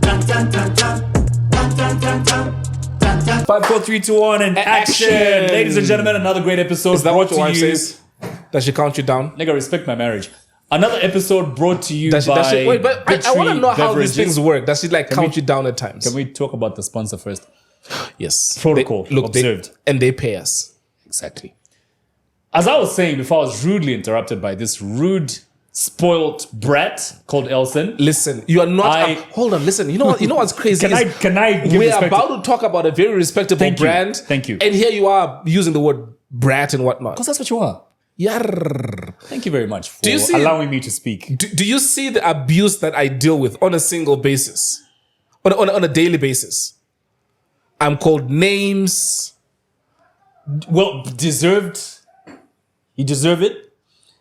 Dun dun dun dun. Dun dun dun dun. 5, 4, 3, 2, 1, and action! Ladies and gentlemen, another great episode. Is that what your wife says? Does she count you down? Nigga, respect my marriage. Another episode brought to you by wait, but I want to know how Beverages. these things work. Does she count you down at times? Can we talk about the sponsor first? Yes. Protocol observed. And they pay us. Exactly. As I was saying before, I was rudely interrupted by this rude, spoiled brat called Elson. Listen, you are not. Hold on, listen. You know what's crazy? Can I give we're about to talk about a very respectable brand. Thank you. And here you are using the word brat and whatnot. Because that's what you are. Yarr. Thank you very much for allowing me to speak. Do you see the abuse that I deal with on a single basis? On a daily basis? I'm called names. Well, deserved. You deserve it.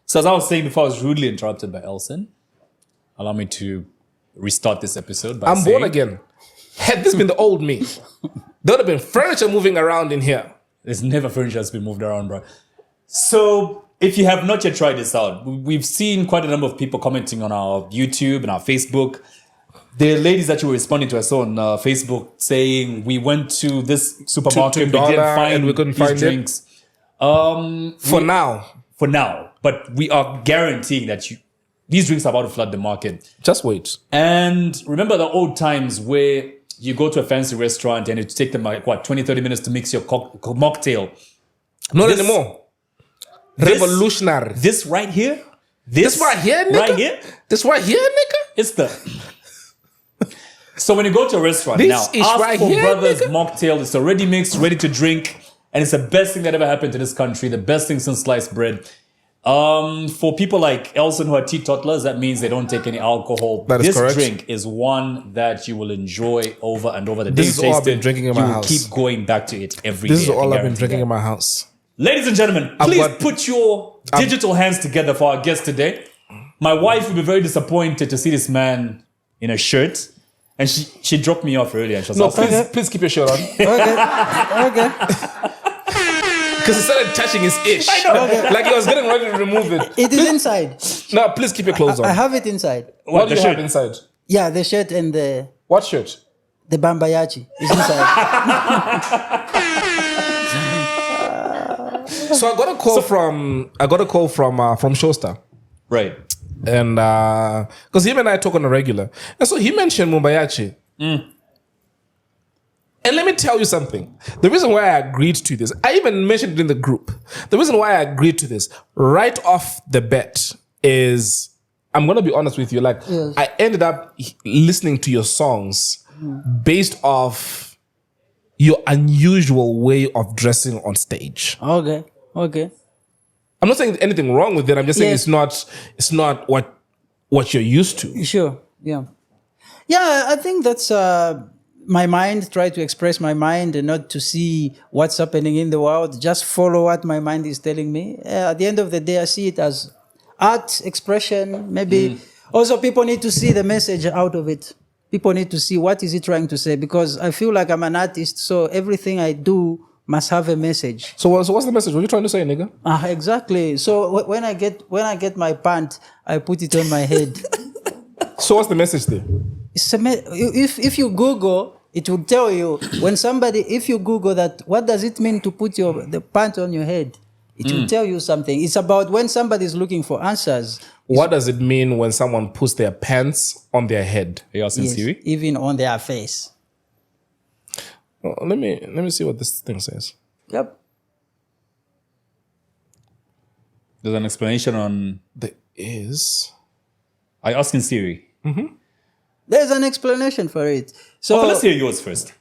So as I was saying before, I was rudely interrupted by Elson. Allow me to restart this episode by I'm born again. Had this been the old me, there would have been furniture moving around in here. There's never furniture that's been moved around, bro. So if you have not yet tried this out, we've seen quite a number of people commenting on our YouTube and our Facebook. The ladies that you were responding to, I saw on Facebook saying we went to this supermarket, we didn't find and we couldn't find drinks. For now. But we are guaranteeing that these drinks are about to flood the market. Just wait. And remember the old times where you go to a fancy restaurant and it take them 20, 30 minutes to mix your mocktail. Not anymore. Revolutionary. This right here? This right here, nigga? Right here? This right here, nigga? It's the... So when you go to a restaurant this now, ask right for here, Brothers nigga? Mocktail. It's already mixed, ready to drink. And it's the best thing that ever happened to this country. The best thing since sliced bread. For people like Elson who are teetotalers, that means they don't take any alcohol. That is correct. This drink is one that you will enjoy over and over. The day This is you all taste I've been it, drinking in you my will house. keep going back to it every day. This is I can all I've been guarantee drinking that. in my house. Ladies and gentlemen, please put your digital hands together for our guest today. My wife will be very disappointed to see this man in a shirt. And she dropped me off earlier. And she was like, please keep your shirt on. Okay. Because he started touching his ish. I know. Okay. Like he was getting ready to remove it. It is inside. No, please keep your clothes on. I have it inside. What do you the have shirt? inside? Yeah, the shirt and the What shirt? Mumba Yachi is inside. So I got a call from Showstar. right. And because him and I talk on a regular. And so he mentioned Mumba Yachi. And let me tell you something. The reason why I agreed to this, I even mentioned it in the group. The reason why I agreed to this right off the bat is, I'm going to be honest with you. Yes. I ended up listening to your songs based off your unusual way of dressing on stage. Okay. I'm not saying anything wrong with it. I'm just saying Yes. it's not what you're used to. Sure. Yeah. Yeah, I think that's my mind, try to express my mind and not to see what's happening in the world. Just follow what my mind is telling me. At the end of the day, I see it as art, expression. Maybe also people need to see the message out of it. People need to see what is he trying to say, because I feel like I'm an artist, so everything I do must have a message. So what's the message? What are you trying to say, nigga? Exactly. So when I get my pant, I put it on my head. So what's the message there? If you Google, it will tell you when somebody. If you Google that, what does it mean to put the pant on your head? It will tell you something. It's about when somebody is looking for answers. What does it mean when someone puts their pants on their head? Are you asking Yes, Siri? even on their face. Well, let me see what this thing says. Yep. There's an explanation on... There is. Are you asking Siri? There's an explanation for it. So Let's hear yours first.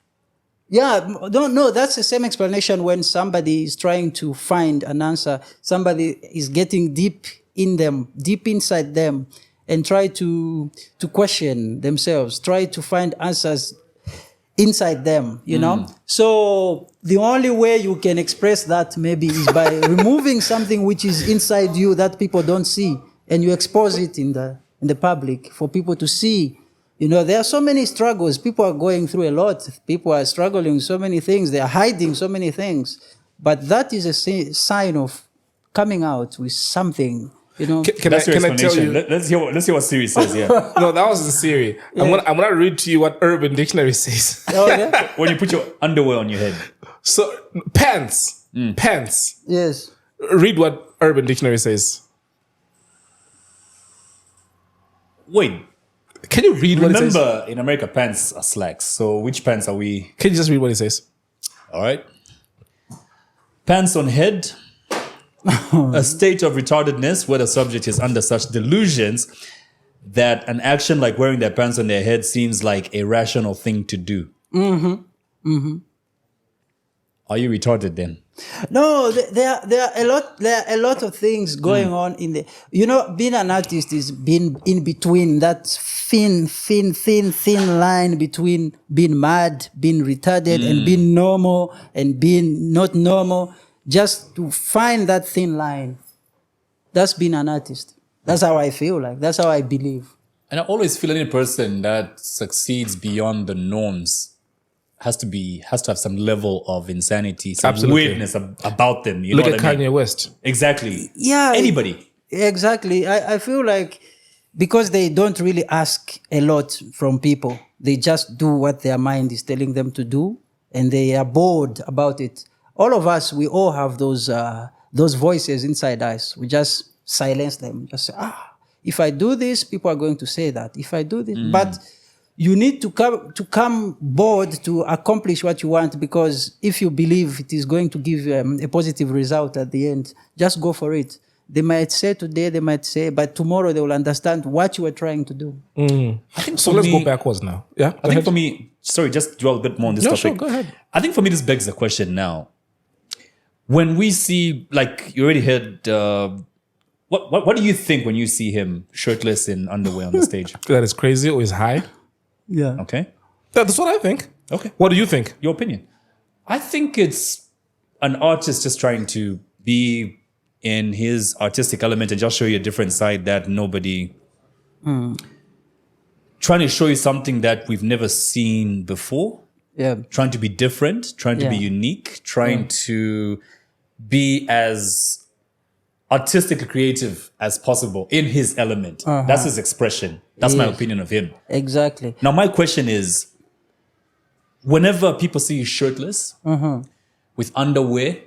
yeah, no, that's the same explanation when somebody is trying to find an answer. Somebody is getting deep inside them, and try to question themselves, try to find answers inside them, you know? So the only way you can express that maybe is by removing something which is inside you that people don't see, and you expose it in the in the public for people to see. There are so many struggles. People are going through a lot. People are struggling with so many things. They are hiding so many things. But that is a sign of coming out with something. Can That's your I tell explanation. you? Let's hear what Siri says. Yeah. No, that was the Siri. I'm gonna read to you what Urban Dictionary says. Oh, yeah? When you put your underwear on your head. So pants. Yes. Read what Urban Dictionary says. Wait. Can you read what it says? Remember, in America, pants are slacks. So which pants are we? Can you just read what it says? All right. Pants on head. A state of retardedness where the subject is under such delusions that an action like wearing their pants on their head seems like a rational thing to do. Are you retarded then? No, there are a lot of things going on in the. Being an artist is being in between that thin line between being mad, being retarded, and being normal and being not normal. Just to find that thin line. That's being an artist. That's how I feel like. That's how I believe. And I always feel any person that succeeds beyond the norms has to have some level of insanity, some Absolutely. weirdness about them. You Look know at what I mean? Kanye West. Exactly. Yeah. Anybody. Exactly. I feel like because they don't really ask a lot from people, they just do what their mind is telling them to do, and they are bored about it. All of us, we all have those voices inside us. We just silence them. Just say, if I do this, people are going to say that. If I do this, but you need to come bored to accomplish what you want, because if you believe it is going to give you a positive result at the end, just go for it. They might say today, they might say, but tomorrow they will understand what you were trying to do. I think So for let's me- go backwards now. Yeah. I think for me, sorry, just dwell a bit more on this No, topic. sure, go ahead. I think for me, this begs the question now. When we see, like you already heard, what do you think when you see him shirtless in underwear on the stage? That is crazy or is high. Yeah. Okay. That's what I think. Okay. What do you think? Your opinion. I think it's an artist just trying to be in his artistic element and just show you a different side that nobody... Trying to show you something that we've never seen before. Yeah. Trying to be different, trying to be Yeah. unique, trying to be as artistically creative as possible in his element. That's his expression. That's my Yes. opinion of him. Exactly. Now, my question is, whenever people see you shirtless, with underwear,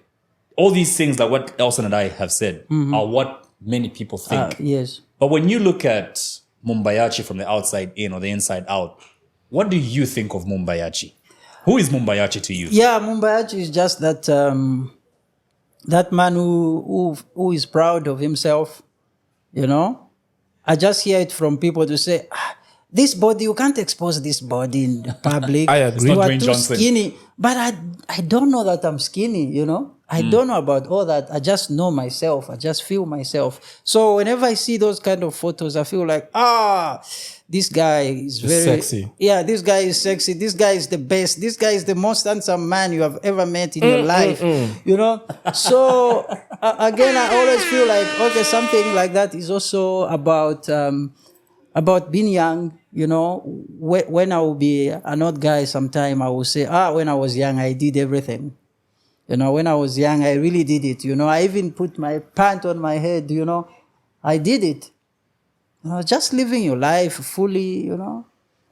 all these things like what Elson and I have said are what many people think. Yes. But when you look at Mumba Yachi from the outside in or the inside out, what do you think of Mumba Yachi? Who is Mumba Yachi to you? Yeah, Mumba Yachi is just that that man who is proud of himself. I just hear it from people to say, this body, you can't expose this body in the public. I agree. It's You not are Dwayne too Johnson. skinny. But I don't know that I'm skinny, I don't know about all that. I just know myself. I just feel myself. So whenever I see those kind of photos, I feel like, this guy is very sexy. Yeah, this guy is sexy. This guy is the best. This guy is the most handsome man you have ever met in your life. So again, I always feel like, okay, something like that is also about being young. When I will be an old guy sometime, I will say, when I was young, I did everything. When I was young, I really did it. I even put my pant on my head, I did it. Just living your life fully,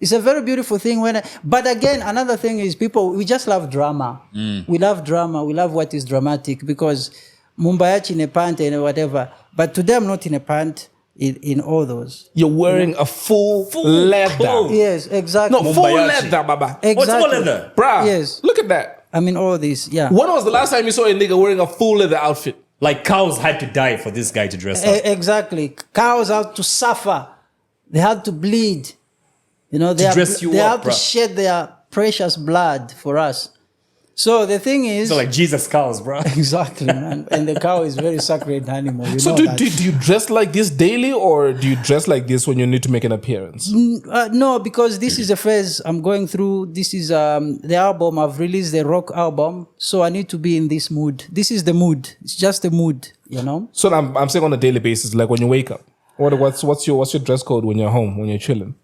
It's a very beautiful thing. But again, another thing is people, we just love drama. We love drama. We love what is dramatic, because Mumba Yachi in a pant and whatever. But to them, not in a pant, in all those. You're wearing a full leather. clothes. Yes, exactly. No, full Mumba Yachi. leather, baba. Exactly. What's all leather? Bruh, Yes. look at that. I mean, all this, yeah. When was the last time you saw a nigga wearing a full leather outfit? Like cows had to die for this guy to dress up. Exactly. Cows had to suffer. They had to bleed. They dress you they up, had to bruh. shed their precious blood for us. So the thing is, So like Jesus cows, bro. exactly, man. And the cow is very sacred animal. So do you dress like this daily, or do you dress like this when you need to make an appearance? No, because this is a phase I'm going through. This is the album. I've released the rock album, so I need to be in this mood. This is the mood. It's just the mood, So I'm saying on a daily basis, like when you wake up. What's your dress code when you're home, when you're chilling?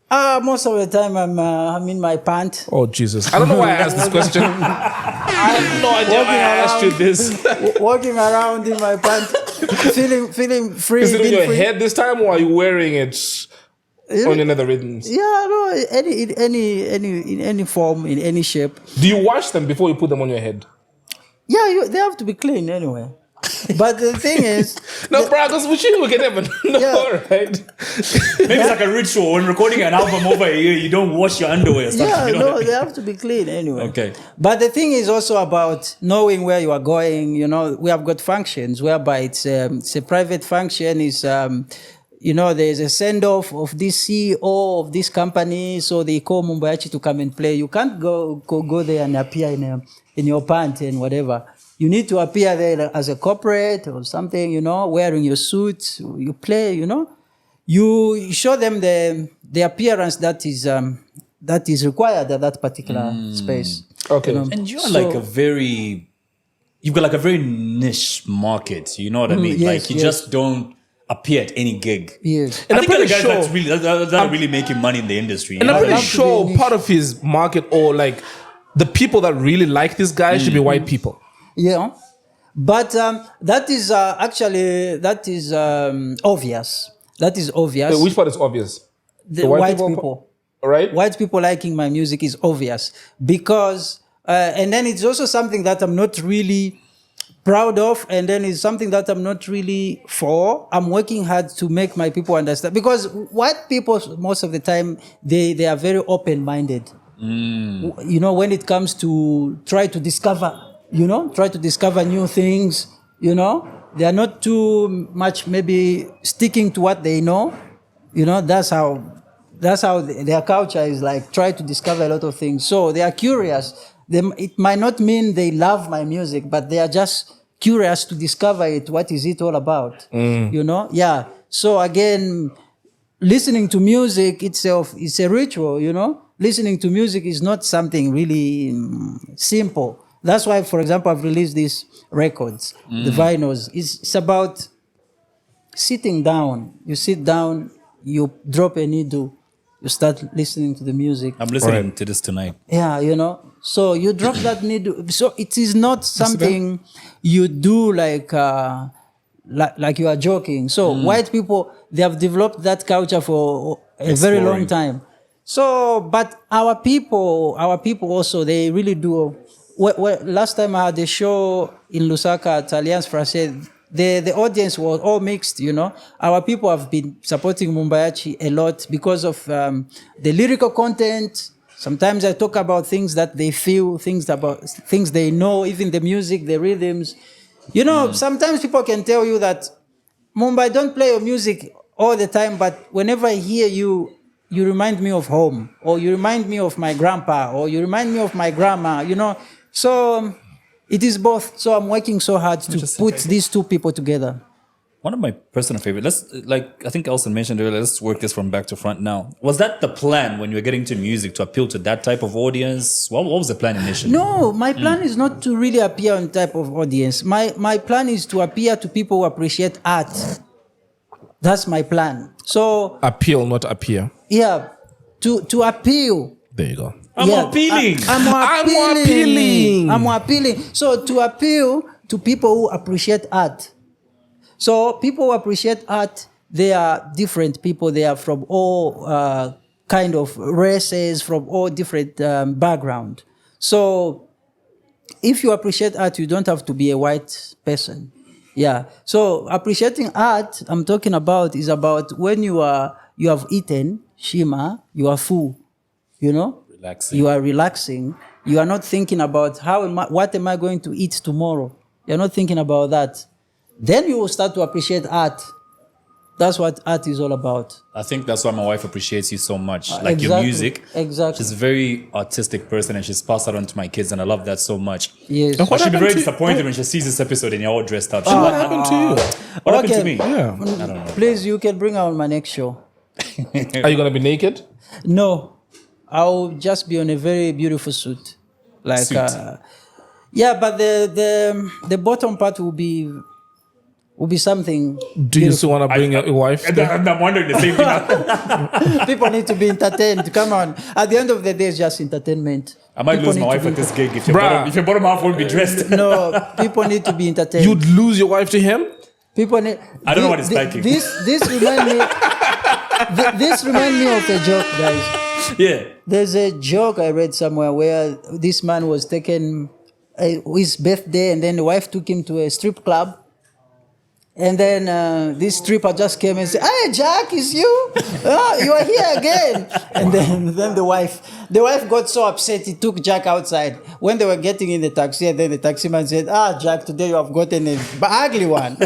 Most of the time I'm in my pant. Oh Jesus! I don't know why I asked this question. I have no idea why I asked you this. Walking around in my pant, feeling free. Is it on your free. head this time, or are you wearing it on your nether rhythms? Yeah, no, in any form, in any shape. Do you wash them before you put them on your head? Yeah, they have to be clean anyway. But the thing is, No, bro, because we can never know, Yeah. right? Maybe it's like a ritual. When recording an album over here, you don't wash your underwear. Stuff, yeah, you know no, what I mean? they have to be clean anyway. Okay. But the thing is also about knowing where you are going. You know, we have got functions whereby it's a private function. There's a send-off of this CEO of this company, so they call Mumba Yachi to come and play. You can't go there and appear in your pant and whatever. You need to appear there as a corporate or something, wearing your suit. You play, You show them the appearance that is required at that particular space. Okay. And you're you've got like a very niche market. You know what I mean? Yes, Like you just don't appear at any gig. Yes. And I I'm think the pretty guys sure, that are really making money in the industry. and I'm I'd pretty love to sure be niche. part of his market, or like the people that really like this guy, should be white people. Yeah. But that is obvious. That is obvious. Which part is obvious? The white people. Right? White people liking my music is obvious because, and then it's also something that I'm not really proud of, and then it's something that I'm not really for. I'm working hard to make my people understand because white people, most of the time, they are very open-minded. When it comes to try to discover new things, they are not too much maybe sticking to what they know. That's how their culture is like, try to discover a lot of things. So they are curious. It might not mean they love my music, but they are just curious to discover it. What is it all about? Yeah. So again, listening to music itself is a ritual, Listening to music is not something really simple. That's why, for example, I've released these records, the vinyls. It's about sitting down. You sit down, you drop a needle, you start listening to the music. I'm listening to this tonight. Yeah, So you drop that needle. So it is not something you do like you are joking. So white people, they have developed that culture for a very long time. So, but our people also, they really do. Last time I had a show in Lusaka at Alliance Française, the audience was all mixed, Our people have been supporting Mumba Yachi a lot because of the lyrical content. Sometimes I talk about things that they feel, things they know, even the music, the rhythms. Sometimes people can tell you that, Mumba, I don't play your music all the time, but whenever I hear you, you remind me of home, or you remind me of my grandpa, or you remind me of my grandma, So it is both. So I'm working so hard to put these two people together. One of my personal favorites, I think Elson mentioned earlier, let's work this from back to front now. Was that the plan when you were getting into music, to appeal to that type of audience? What was the plan initially? No, my plan is not to really appear on type of audience. My plan is to appear to people who appreciate art. That's my plan. So Appeal, not appear. yeah, to appeal. There you go. I'm appealing. I'm appealing. So to appeal to people who appreciate art. So people who appreciate art, they are different people. They are from all kind of races, from all different background. So if you appreciate art, you don't have to be a white person. Yeah. So appreciating art, I'm talking about, is about when you have eaten shima, you are full, Relaxing. You are relaxing. You are not thinking about what am I going to eat tomorrow? You're not thinking about that. Then you will start to appreciate art. That's what art is all about. I think that's why my wife appreciates you so much. Like your music. Exactly. She's a very artistic person, and she's passed that on to my kids, and I love that so much. Yes. What But she'll be happened very to- disappointed when she sees this episode and you're all dressed up. What happened to you? What happened to Okay. me? Yeah. I don't know. Please, you can bring her on my next show. Are you gonna be naked? No, I'll just be on a very beautiful suit. Like, Suit. yeah, but the bottom part will be will be something. Do you still want to bring your wife? I'm wondering the same thing. People need to be entertained. Come on. At the end of the day, it's just entertainment. I might People lose my need to wife be at this enter- gig if your bottom half won't be dressed. No, people need to be entertained. You'd lose your wife to him? People need. I don't know what it's liking. This remind me. This remind me of a joke, guys. Yeah. There's a joke I read somewhere where this man was taken his birthday, and then the wife took him to a strip club. And then this stripper just came and said, "Hey, Jack, it's you? Oh, you are here again." And then the wife got so upset, he took Jack outside. When they were getting in the taxi, and then the taxi man said, "Jack, today you have gotten a ugly one."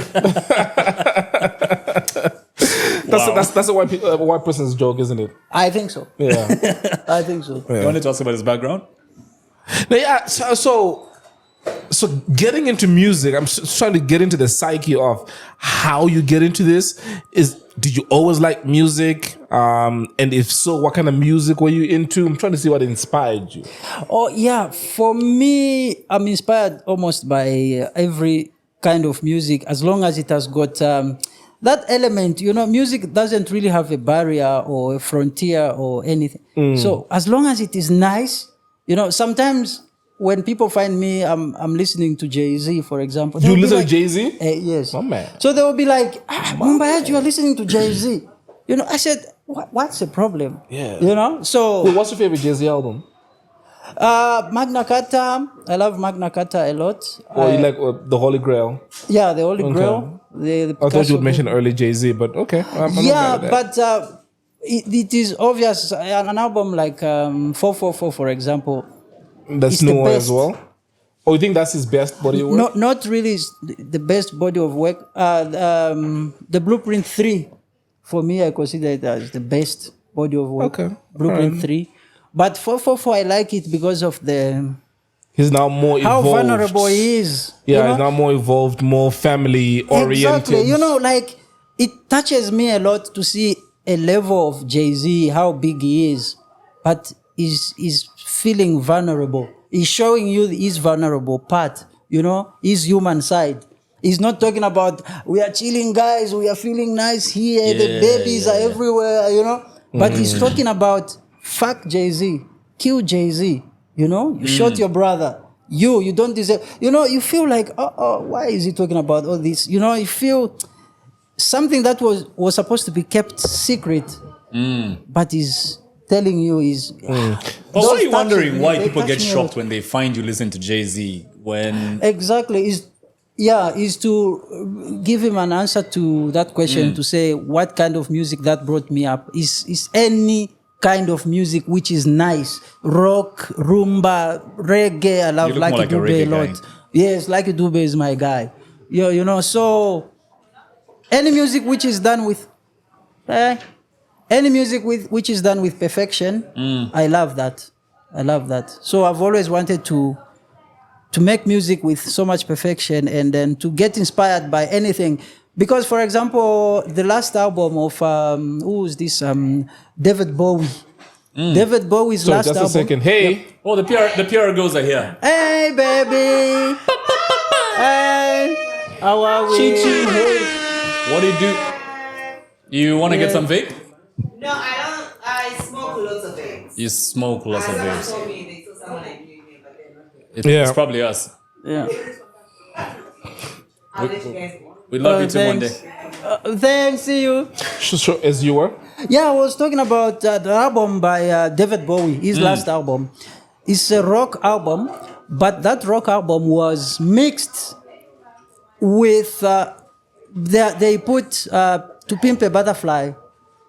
That's a white person's joke, isn't it? I think so. Yeah. I think so. You want to tell us about his background? No, yeah. So getting into music, I'm trying to get into the psyche of how you get into this. Did you always like music? And if so, what kind of music were you into? I'm trying to see what inspired you. Oh, yeah. For me, I'm inspired almost by every kind of music, as long as it has got that element. Music doesn't really have a barrier or a frontier or anything. So as long as it is nice, sometimes when people find me, I'm listening to Jay-Z, for example. You listen to Jay-Z? Yes. Oh, man. So they will be like, Mumba Yachi, you are listening to Jay-Z. I said, what's the problem? Yeah. So... Well, what's your favorite Jay-Z album? Magna Carta. I love Magna Carta a lot. Or you like the Holy Grail? Yeah, the Holy Grail. The I thought you would mention early Jay-Z, but okay. I'm not mad at that. But it is obvious. An album like 444, for example. That's it's the newer best. as well? Or you think that's his best body of work? Not really the best body of work. The Blueprint 3, for me, I consider it as the best body of work. Okay. Blueprint 3. But 444, I like it because of He's now more evolved. how vulnerable he is. Yeah, he's now more evolved, more family oriented. Exactly. It touches me a lot to see a level of Jay-Z, how big he is. But he's feeling vulnerable. He's showing you his vulnerable part, his human side. He's not talking about, we are chilling, guys, we are feeling nice here, the babies are everywhere, But he's talking about, fuck Jay-Z, kill Jay-Z, you shot your brother. You don't deserve, you feel like, why is he talking about all this? You feel something that was supposed to be kept secret, but is telling you is. But why are you wondering why people get shocked when they find you listen to Jay-Z? Exactly is to give him an answer to that question, to say what kind of music that brought me up is any kind of music which is nice, rock, rumba, reggae. I love Lucky Dube a lot. Yes, Lucky Dube is my guy. So any music which is done with which is done with perfection, I love that. So I've always wanted to make music with so much perfection, and then to get inspired by anything. Because, for example, the last album of who is this? David Bowie. David Bowie's last album. Just a second. Hey. Yep. Oh, the PR girls are here. Hey, baby. Hey. How are we? Hey. What do you do? You want to get some vape? No, I don't. I smoke lots of vapes. You smoke lots of Someone vapes. told me they saw someone like me, but they're not. It's probably us. Yeah. I'll let you guys know. We love you too one day. Thanks, see you. So, as you were? Yeah, I was talking about the album by David Bowie, his last album. It's a rock album, but that rock album was mixed with, they put To Pimp a Butterfly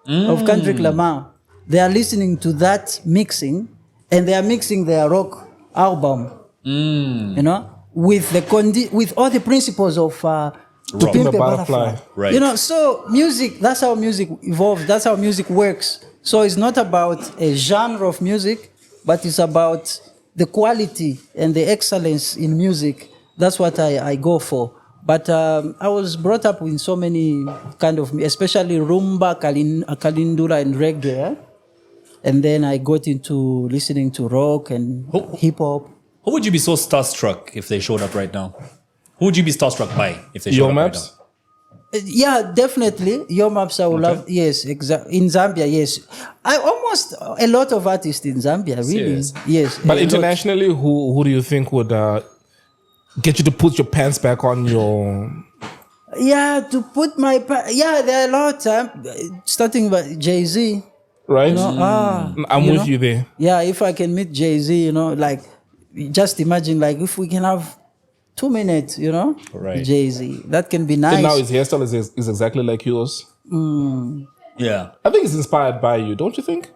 of Kendrick Lamar. They are listening to that mixing, and they are mixing their rock album, with all the principles of To Pimp a Butterfly. Right. So music, that's how music evolves, that's how music works. So it's not about a genre of music, but it's about the quality and the excellence in music. That's what I go for. But I was brought up with so many kind of, especially rumba, kalindula, and reggae. And then I got into listening to rock and hip hop. Who would you be so starstruck if they showed up right now? Who would you be starstruck by if they showed up right now? Yeah, definitely. Your maps I would love. Yes, exactly. In Zambia, yes. I almost a lot of artists in Zambia, really. Serious? Yes. But a lot. internationally, who do you think would get you to put your pants back on your? Yeah, to put yeah, there are a lot. Starting by Jay-Z. Right? I'm you with know? you there. Yeah, if I can meet Jay-Z, like, just imagine, like, if we can have 2 minutes, Right. Jay-Z, that can be nice. And now his hairstyle is exactly like yours. Yeah. I think it's inspired by you, don't you think?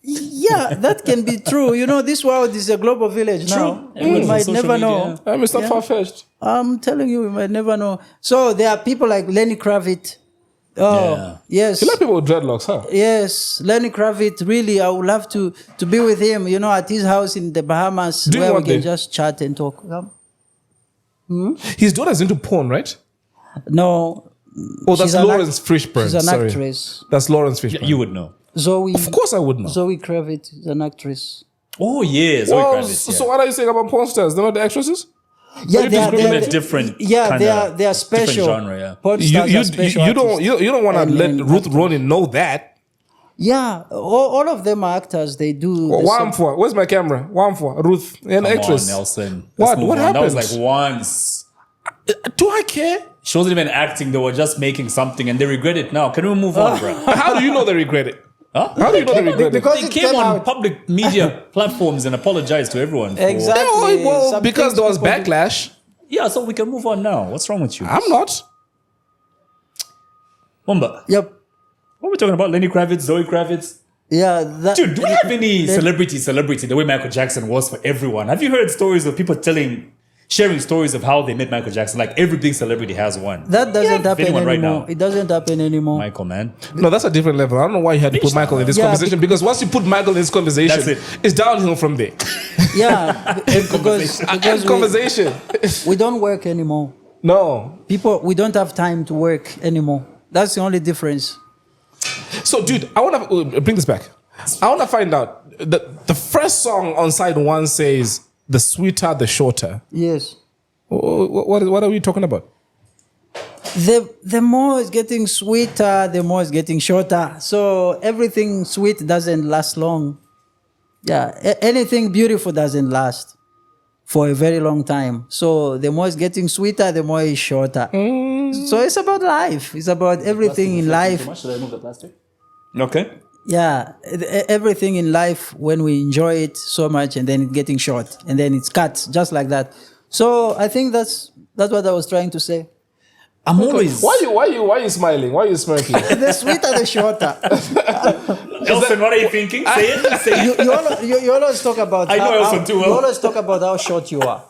Yeah, that can be true. This world is a global village now. We Everyone's on might social never media. know. I mean, it's not far-fetched. I'm telling you, we might never know. So there are people like Lenny Kravitz. Oh, Yeah. yes. You like people with dreadlocks, huh? Yes, Lenny Kravitz, really, I would love to be with him, at his house in the Bahamas, Do you where we want can them? just chat and talk. His daughter's into porn, right? No. Oh, that's she's an Lawrence Fishburne. She's an Sorry. actress. That's Lawrence Fishburne. You would know. Zoe. Of course I would know. Zoe Kravitz is an actress. Oh, yeah. Zoe Well, Kravitz, so what are you saying about porn stars? They're not the actresses? Yeah, Maybe it's given a different Yeah, kinda they are special. different genre, yeah. Porn You, stars you, are special you don't artists. you don't want to And let then Ruth actors. Ronin know that. Yeah, all of them are actors. They do. the What same- I'm for? Where's my camera? What I'm for? Ruth, an Come actress. on, Nelson. What? Let's move What on. That was happened? like once. Do I care? She wasn't even acting. They were just making something and they regret it now. Can we move on, bro? How do you know they regret it? Huh? How do you know they regret it? Because They it came came on out. public media platforms and apologized to everyone. For, Exactly. No, well, Some because things there was people do- backlash. Yeah, so we can move on now. What's wrong with you? I'm not. Mumba, Yep. what are we talking about? Lenny Kravitz, Zoe Kravitz? Yeah. Dude, do we have any celebrity the way Michael Jackson was for everyone? Have you heard stories of people sharing stories of how they met Michael Jackson? Like every big celebrity has one. That doesn't happen anyone right anymore. now. It doesn't happen anymore. Michael, man. No, that's a different level. I don't know why you had to put Michael in this Yeah, conversation because once you put Michael in this conversation, That's it. it's downhill from there. Yeah, because End conversation. we don't work anymore. No. We don't have time to work anymore. That's the only difference. So, dude, I want to bring this back. I want to find out the first song on side one says the sweeter, the shorter. Yes. What are we talking about? The more it's getting sweeter, the more it's getting shorter. So everything sweet doesn't last long. Yeah, anything beautiful doesn't last for a very long time. So the more it's getting sweeter, the more it's shorter. So it's about life. It's about everything in life. Should I move the plastic? Okay. Yeah, everything in life, when we enjoy it so much and then it's getting short and then it's cut just like that. So I think that's what I was trying to say. I'm always. Why are you smiling? Why are you smirking? The sweeter, the shorter. Elson, what are you thinking? Say it. Say it. You always talk about I know Elson too well. You always talk about how short you are.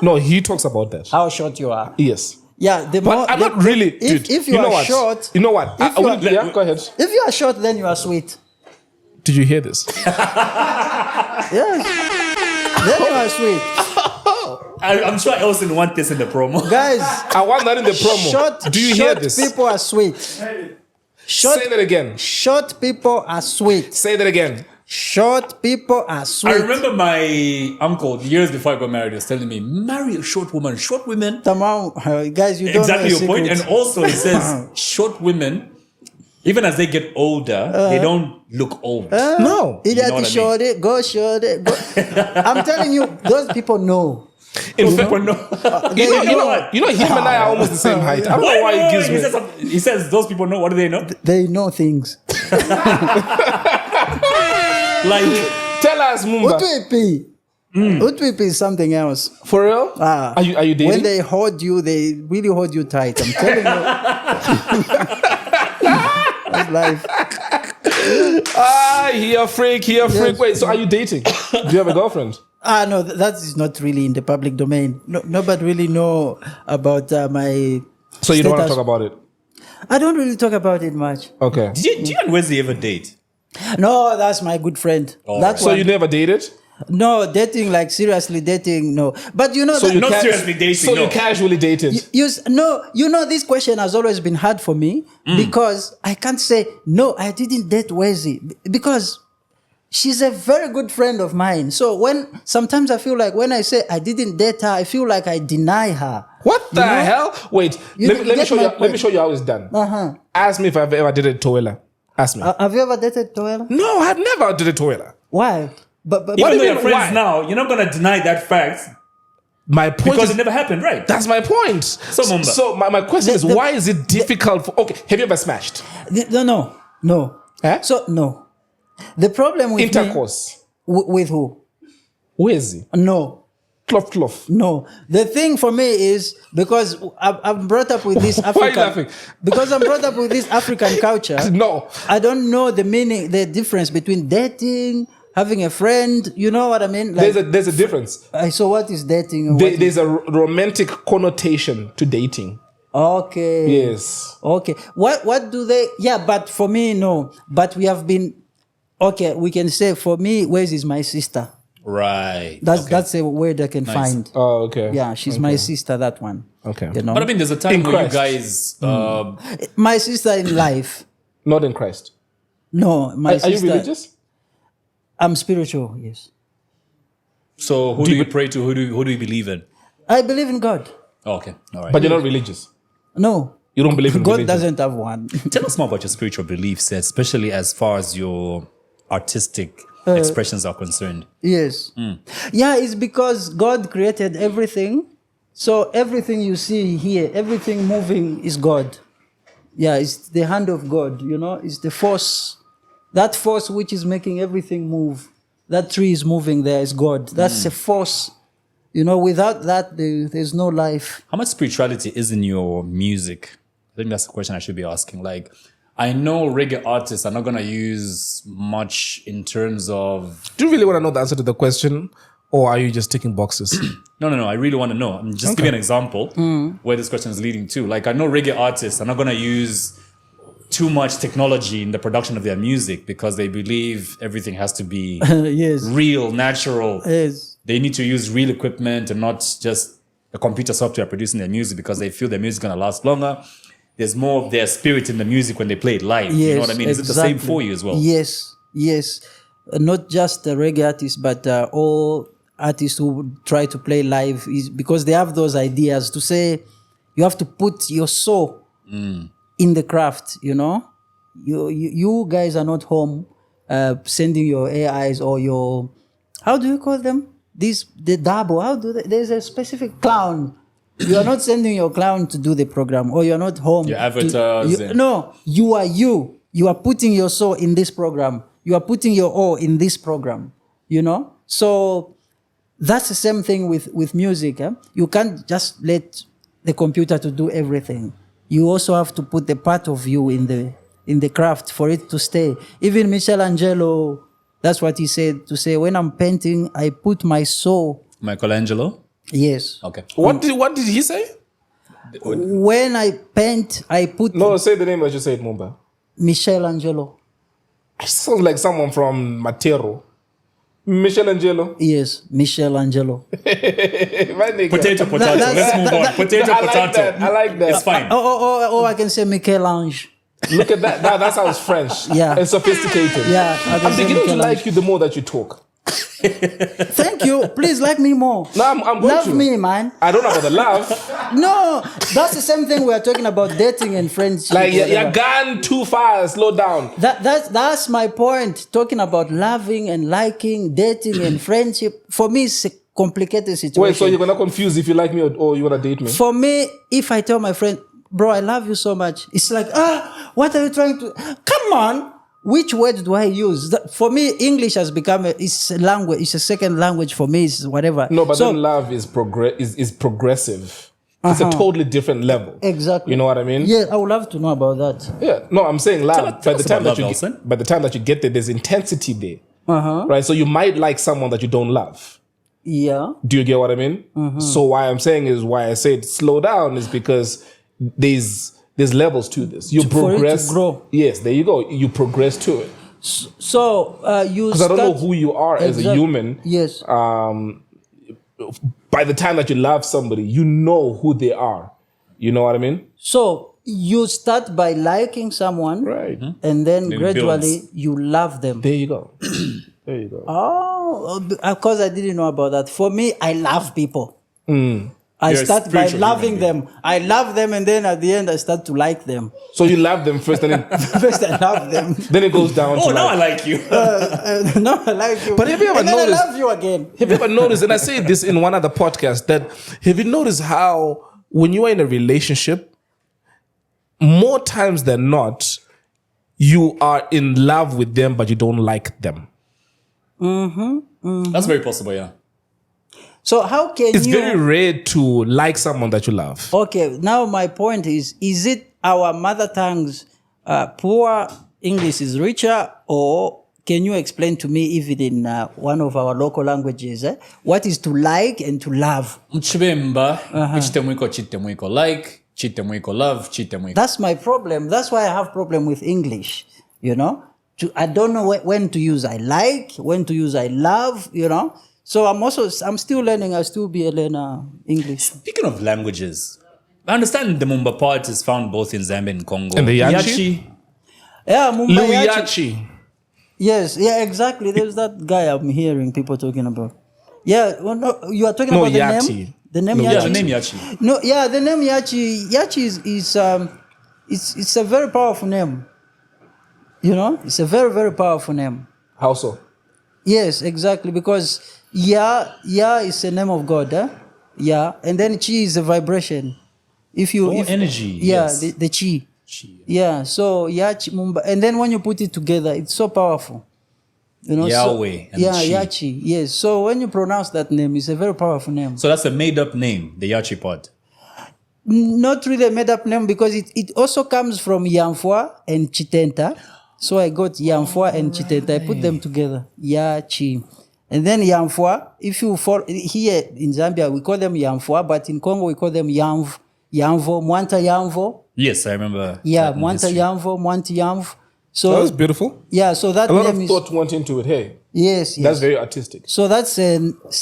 No, he talks about that. How short you are. Yes. Yeah, the more. But I'm not really, dude. If you know are what? short. You know what? I you wouldn't- are- yeah, go ahead. If you are short, then you are sweet. Did you hear this? Yes. Then you are sweet. I'm sure Elson wants this in the promo. Guys, I want that in the promo. Do you hear short this? people are sweet. Short, Say that again. short people are sweet. Say that again. Short people are sweet. I remember my uncle years before I got married was telling me, marry a short woman. Short women. Tamam, guys, you don't Exactly know your point. secret. And also it says short women, even as they get older, they don't look old. No. Idiot, You know what I mean? short it, go short it. Go. I'm telling you, those people know. In fact, People know. you know, him and I are almost the same height. I don't know why he gives me. He says those people know. What do they know? They know things. Like, Tell us, Mumba. Utwipi. Utwipi is something else. For real? Are you dating? When they hold you, they really hold you tight. I'm telling you. That's life. He a freak. Yes. Wait, so are you dating? Do you have a girlfriend? No, that is not really in the public domain. No, nobody really know about my. So you don't want to status. talk about it? I don't really talk about it much. Okay. did you and Wesley ever date? No, that's my good friend. Oh, That's So one. you never dated? No, dating, like seriously dating, no. But you know, So you Not ca- seriously dating, So no. you casually dated? this question has always been hard for me because I can't say, no, I didn't date Wesley because she's a very good friend of mine. So sometimes I feel like when I say I didn't date her, I feel like I deny her. What the hell? Wait, You let me get show you. my Let me point. show you how it's done. Uh-huh. Ask me if I've ever did a toilet. Ask me. Have you ever dated Toela? No, I've never did a toilet. Why? But What Even do though you you're mean, friends why? now, you're not gonna deny that fact My point because is it never happened, right? that's my point. Mumba. So my question is, why is it difficult for? Okay, have you ever smashed? No. Eh? So no. The problem with Intercourse. me, with who? Who is he? No. Cloth. No, the thing for me is because I'm brought up with this Why are you African. laughing? Because I'm brought up with this African culture. No. I don't know the meaning, the difference between dating, having a friend. You know what I mean? There's a difference. So what is dating? And what is- There's a romantic connotation to dating. okay. Yes. Okay. What do they? Yeah, but for me, no. But we have been. Okay, we can say for me, Waze is my sister. Right. That's a word I can find. Oh, okay. Yeah, she's my sister. That one. Okay. You know, But I mean, there's a time In where Christ. you guys. my sister in life. Not in Christ. No, my Are sister. you religious? I'm spiritual. Yes, So who do you pray to? Who do you believe in? I believe in God. Oh, okay. All right. But you're not religious. No, You don't believe in God religion. doesn't have one. Tell us more about your spiritual beliefs, especially as far as your artistic expressions are concerned. Yes. Yeah, it's because God created everything. So everything you see here, everything moving is God. Yeah, it's the hand of God, you know, it's the force. That force which is making everything move. That tree is moving there is God. That's a force. You know, without that, there's no life. How much spirituality is in your music? I think that's the question I should be asking. Like, I know reggae artists are not going to use much in terms of. Do you really want to know the answer to the question? Or are you just ticking boxes? No. I really want to know. I'm just giving an example where this question is leading to. Like, I know reggae artists are not going to use too much technology in the production of their music because they believe everything has to be Yes. real, natural. Yes. They need to use real equipment and not just a computer software producing their music because they feel their music is going to last longer. There's more of their spirit in the music when they play it live. Yes, You know what I mean? Is it the same exactly. for you as well? Yes. Not just the reggae artists, but all artists who try to play live is because they have those ideas to say you have to put your soul in the craft. You know, you guys are not home sending your AIs or your how do you call them? The dabo. How do they? There's a specific clown. You are not sending your clown to do the program, or you're not home. Your avatars and- No, you are you. You are putting your soul in this program. You are putting your all in this program. You know? So that's the same thing with music. You can't just let the computer to do everything. You also have to put the part of you in the craft for it to stay. Even Michelangelo, that's what he said, to say, when I'm painting, I put my soul. Michelangelo? Yes. Okay. What did he say? When I paint, I put No, say the name as you say it, Mumba. Michelangelo. It sounds like someone from Matero. Michelangelo. Yes, Michelangelo. My nigga. Potato. that's- Let's move on. Potato, I like potato. that. I like that. It's fine. Oh, I can say Michel-Ange. Look at that. That sounds French. Yeah. And sophisticated. Yeah, I can I'm say beginning to Michel-Ange. like you the more that you talk. Thank you. Please like me more. No, I'm going Love to. me, man. I don't know about the love. No, that's the same thing we are talking about dating and friendship. Like, you're whatever. gone too far. Slow down. That's my point. Talking about loving and liking, dating and friendship. For me, it's a complicated situation. Wait, so you're going to confuse if you like me or you want to date me? For me, if I tell my friend, bro, I love you so much, it's like, what are you trying to? Come on. Which word do I use? For me, English has become it's a language. It's a second language for me. It's whatever. No, but so, then love is progressive. It's a totally different level. Exactly. You know what I mean? Yeah, I would love to know about that. Yeah. No, I'm saying love. tell By the us time about that love, you Nelson. get, by the time that you get there, there's intensity there. Right. So you might like someone that you don't love. Yeah. Do you get what I mean? So why I'm saying is why I said slow down is because there's levels to this. You For it to progress. grow. Yes, there you go. You progress to it. So you. Because I don't know who you are as a Exact- human. Yes. By the time that you love somebody, you know who they are. You know what I mean? So you start by liking someone, Right. and then it gradually builds. you love them. There you go. There you go. Oh, of course I didn't know about that. For me, I love people. I You're a start by spiritual loving human them. I love them, and then at the end, I start to like them. So you love them first, and then, First, I love them. then it goes down Oh, to now I like. like you. No, I like you. But have you ever and then noticed- I love you again. Have you ever noticed, and I say this in one other podcast, that have you noticed how when you are in a relationship, more times than not, you are in love with them, but you don't like them? That's very possible, yeah. So how can It's you? very rare to like someone that you love. Okay, now my point is it our mother tongues poor, English is richer, or can you explain to me, even in one of our local languages, what is to like and to love? Mchibemba, chitemwiko, chitemwiko like, chitemwiko love, chitemwiko. That's my problem. That's why I have problem with English, you know? I don't know when to use I like, when to use I love, you know? So I'm still learning. I'll still be a learner English. Speaking of languages, I understand the Mumba part is found both in Zambia and Congo. And the Yachi? Yeah, Mumba Yachi. Yachi. Yes, yeah, exactly. There's that guy I'm hearing people talking about. Yeah, well, no, you are talking No, about the Yachi. name? The name No, Yachi? Yeah, the name Yachi. No, yeah, the name Yachi. Yachi it's a very powerful name. You know, it's a very, very powerful name. How so? Yes, exactly, because Ya is the name of God, Ya, and then Chi is a vibration. If energy, Yeah, yes. the Chi. Chi. Yeah, so Yachi Mumba, and then when you put it together, it's so powerful. You know, Yahweh and yeah, Chi. Yachi. Yes. So when you pronounce that name, it's a very powerful name. So that's a made-up name, the Yachi part. Not really a made-up name, because it also comes from Yamfwa and Chitenta. So I got Yamfwa and Chitenta. I put them together. Yachi. And then Yamfwa, if you fall here in Zambia, we call them Yamfwa, but in Congo we call them Yamvo, Mwanta Yamvo. Yes, I remember. Yeah, that in Mwanta history. Yamvo, Mwanti Yamv. So That was beautiful. yeah, so that A lot name of is thought went into it. Hey, yes. that's very artistic. So it's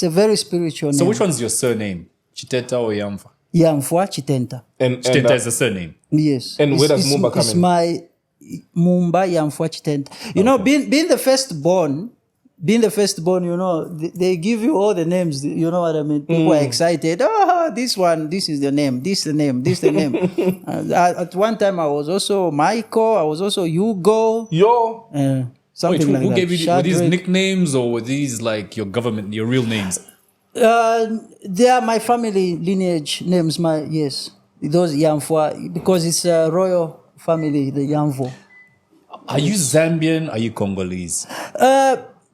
a very spiritual name. So which one's your surname? Chiteta or Yamfa? Yamfwa Chitenta. And Chiteta is the surname. Yes. And where does It's- Mumba come it's in? my Mumba Yamfwa Chitenta. You know, being the firstborn, you know, they give you all the names. You know what I mean? People are excited. Oh, this one, this is the name. This the name. This the name. At one time, I was also Michael. I was also Hugo. Yo, Something Wait, who, like who that. gave you were these Shadrach. nicknames, or were these like your real names? They are my family lineage names. Yes, those Yamfwa, because it's a royal family, the Yamvo. Are you Zambian? Are you Congolese?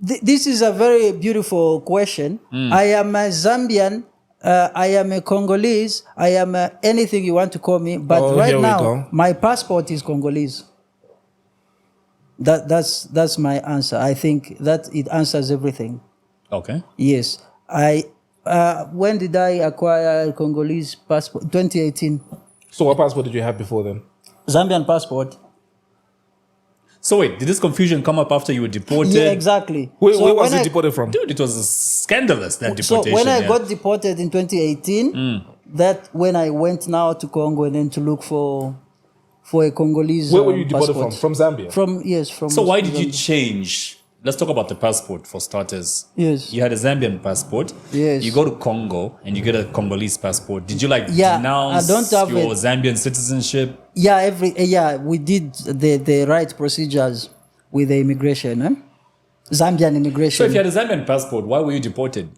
This is a very beautiful question. I am a Zambian. I am a Congolese. I am anything you want to call me. But Oh, right here we now, go. my passport is Congolese. That's my answer. I think that it answers everything. Okay. Yes. When did I acquire a Congolese passport? 2018. so what passport did you have before then? Zambian passport. So wait, did this confusion come up after you were deported? Yeah, exactly. Where So was when it I- deported from? Dude, it was scandalous, that So deportation. when I yeah. got deported in 2018, that when I went now to Congo and then to look for a Congolese Where were you deported passport. from? From Zambia. From So why did you Zambia. change? Let's talk about the passport for starters. Yes. You had a Zambian passport. Yes. You go to Congo and you get a Congolese passport. Did you Yeah, denounce I don't have your it. Zambian citizenship? Yeah, we did the right procedures with the immigration, Zambian immigration. So if you had a Zambian passport, why were you deported?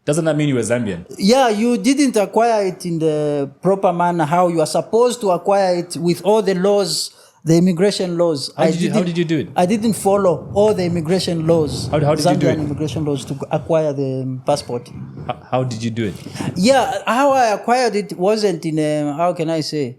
Doesn't that mean you were Zambian? Yeah, you didn't acquire it in the proper manner how you are supposed to acquire it with all the laws, the immigration laws. How did you do it? I didn't follow all the immigration laws. How did you do Zambian it? immigration laws to acquire the passport. How did you do it? Yeah, how I acquired it wasn't in a, how can I say?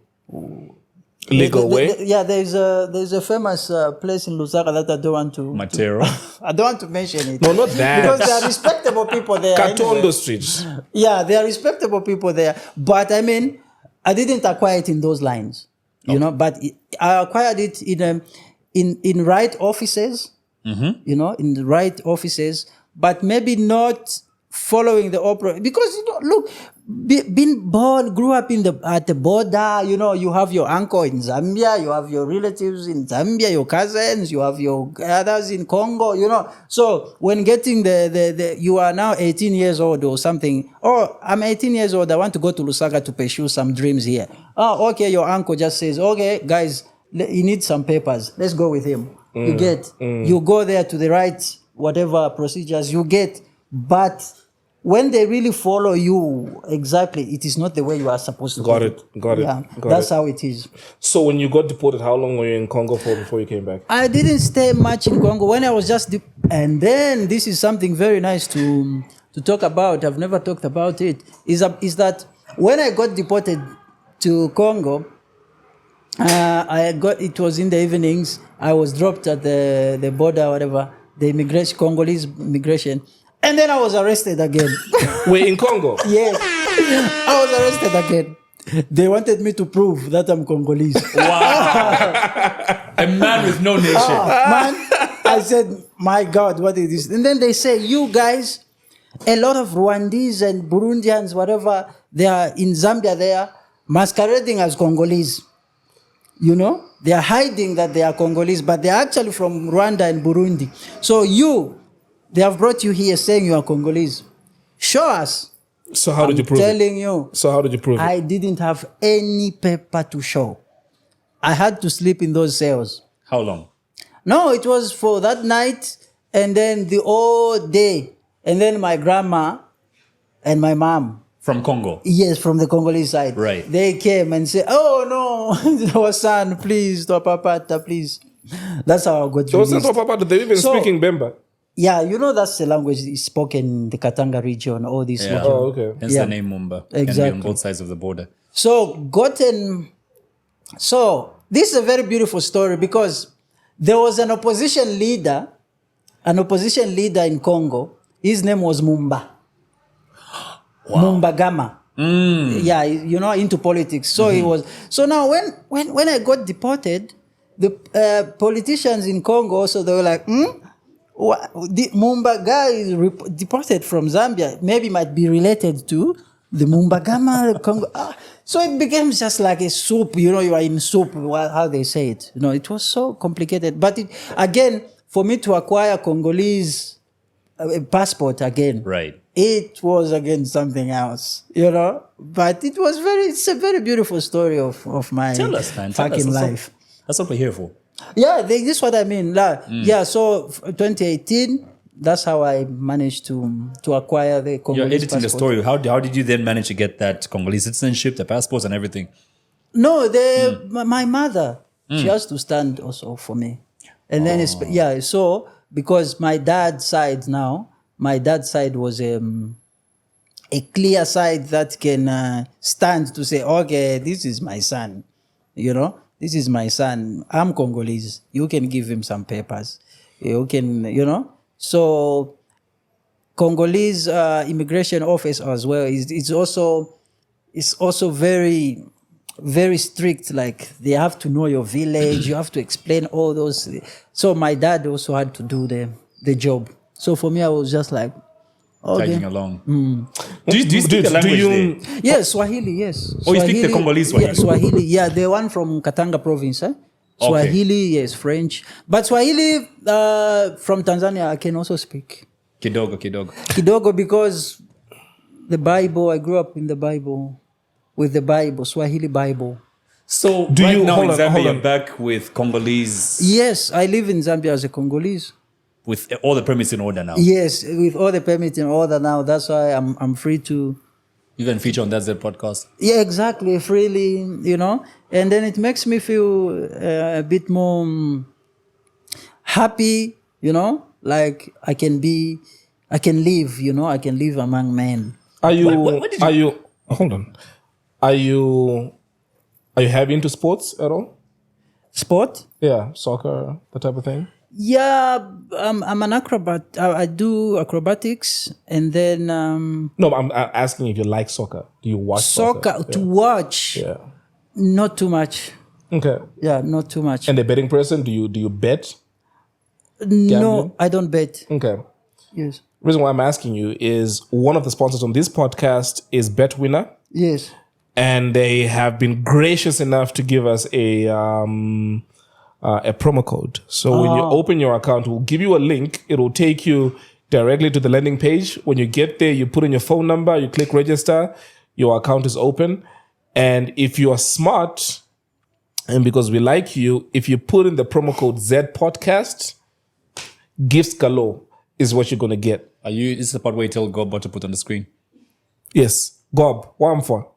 Legal way. There's a famous place in Lusaka that I don't want to. Matero. I don't want to mention it. No, not that. Because there are respectable people there. Katondo anyway. Street. Yeah, there are respectable people there. But I mean, I didn't acquire it in those lines, you know. But I acquired it in right offices, you know, in the right offices. But maybe not following the opera, because look, being born, grew up at the border. You have your uncle in Zambia, you have your relatives in Zambia, your cousins, you have your others in Congo. So when getting the you are now 18 years old or something. Oh, I'm 18 years old. I want to go to Lusaka to pursue some dreams here. Oh, okay. Your uncle just says, okay, guys, he needs some papers. Let's go with him. You go there to the right, whatever procedures you get, but when they really follow you exactly, it is not the way you are supposed to. Got it. Yeah, that's how it is. So when you got deported, how long were you in Congo for before you came back? I didn't stay much in Congo. When I was just and then this is something very nice to talk about. I've never talked about it. Is that when I got deported to Congo, it was in the evenings. I was dropped at the border, whatever, the Congolese immigration. And then I was arrested again. Wait, in Congo? Yes. I was arrested again. They wanted me to prove that I'm Congolese. Wow. A man with no nation. Man, I said, my God, what is this? And then they say, you guys, a lot of Rwandese and Burundians, whatever, they are in Zambia there, masquerading as Congolese. They are hiding that they are Congolese, but they are actually from Rwanda and Burundi. So they have brought you here saying you are Congolese. Show us. So how did you prove it? I'm telling you. So how did you prove it? I didn't have any paper to show. I had to sleep in those cells. How long? No, it was for that night and then the whole day. And then my grandma and my mom. From Congo? Yes, from the Congolese side. Right. They came and said, oh no, our son, please, Topapata, please. That's how I got So released. they're even speaking Bemba. Yeah, that's the language is spoken in the Katanga region, all this region. Oh, okay. Hence the name Mumba. Exactly. And on both sides of the border. So this is a very beautiful story because there was an opposition leader in Congo. His name was Mumba. Wow. Mumba Gama. Yeah, into politics. So he was. So now when I got deported, the politicians in Congo also, they were like, the Mumba guy is deported from Zambia. Maybe might be related to the Mumba Gama Congo. So it became just like a soup. You are in soup. How they say it. It was so complicated. But again, for me to acquire Congolese passport again, right? It was again something else, But it's a very beautiful story of my Tell us, man. fucking life. That's what we're here for. Yeah, this is what I mean. Yeah, so 2018, that's how I managed to acquire the Congolese You're editing passport. the story. How did you then manage to get that Congolese citizenship, the passports and everything? No, my mother, she has to stand also for me. And then, so because my dad's side was a clear side that can stand to say, okay, this is my son, this is my son. I'm Congolese. You can give him some papers. You can, So Congolese immigration office as well it's also very, very strict. Like they have to know your village. You have to explain all those. So my dad also had to do the job. So for me, I was just like, okay. Tagging along. Do you speak the language there? Yes, Swahili, yes. Oh, you speak the Congolese Swahili? Yeah, Swahili. Yeah, the one from Katanga province. Swahili, yes, French. But Swahili from Tanzania, I can also speak. Kidogo. Kidogo because the Bible, I grew up in the Bible, with the Bible, Swahili Bible. So right now in Zambia, you're back with Congolese? Yes, I live in Zambia as a Congolese. With all the permits in order now? Yes, with all the permits in order now. That's why I'm free to... You can feature on that podcast? Yeah, exactly. Freely, And then it makes me feel a bit more happy, Like I can live, I can live among men. Hold on. Are you heavy into sports at all? Sport? Yeah, soccer, that type of thing? Yeah, I'm an acrobat. I do acrobatics, and then No, I'm asking if you like soccer. Do you watch soccer? To watch? Yeah. Not too much. Okay. Yeah, not too much. And the betting person, do you bet? No, I don't bet. Okay. Yes. reason why I'm asking you is one of the sponsors on this podcast is BetWinner, Yes. and they have been gracious enough to give us a promo code. So when you open your account, we'll give you a link. It will take you directly to the landing page. When you get there, you put in your phone number, you click register, your account is open. And if you are smart, and because we like you, if you put in the promo code ZPodcast, gifts galore is what you're going to get. This is the part where you tell Gob what to put on the screen. Yes. Gob, what I'm for?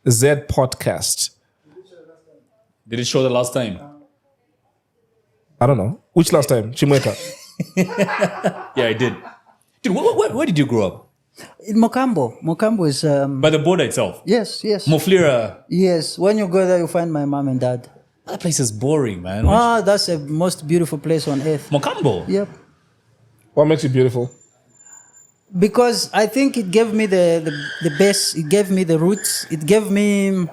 ZPodcast. Did it show the last time? I don't know. Which last time? Chimweka. Yeah, I did. Dude, where did you grow up? In Mokambo. Mokambo is... By the border itself? yes. Moflira. Yes. When you go there, you find my mom and dad. That place is boring, man. That's the most beautiful place on earth. Mokambo? Yep. What makes it beautiful? Because I think it gave me the base. It gave me the roots. It gave me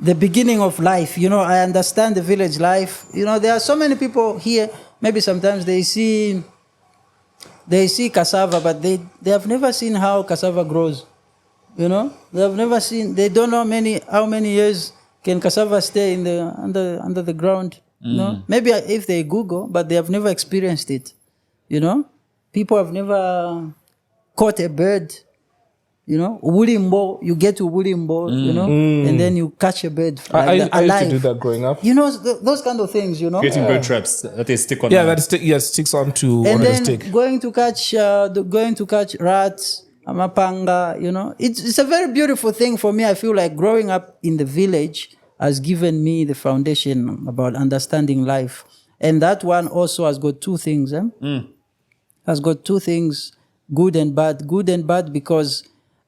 the beginning of life. I understand the village life. There are so many people here. Maybe sometimes they see cassava, but they have never seen how cassava grows. They have never seen. They don't know how many years can cassava stay in under the ground. Maybe if they Google, but they have never experienced it. People have never caught a bird. Wulimbo, you get to Wulimbo, and then you catch a bird I alive. used to do that growing up. Those kind of things, Getting bird traps that they stick on. Yeah, sticks onto and the then stick. going to catch rats, amapanga. It's a very beautiful thing for me. I feel like growing up in the village has given me the foundation about understanding life, and that one also has got two things. Has got two things, good and bad. Good and bad because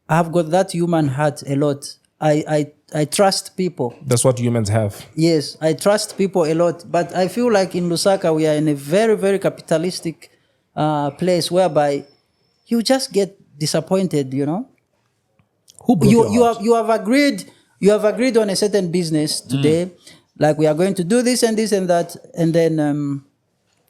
I've got that human heart a lot. I trust people. That's what humans have. Yes, I trust people a lot. But I feel like in Lusaka, we are in a very, very capitalistic place whereby you just get disappointed, Who broke your heart? You have agreed on a certain business today, like we are going to do this and this and that. And then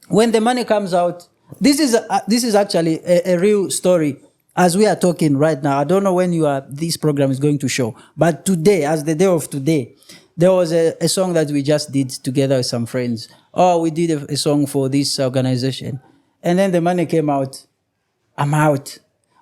when the money comes out, this is actually a real story. As we are talking right now, I don't know when this program is going to show, but today, as the day of today, there was a song that we just did together with some friends. We did a song for this organization, and then the money came out. I'm out.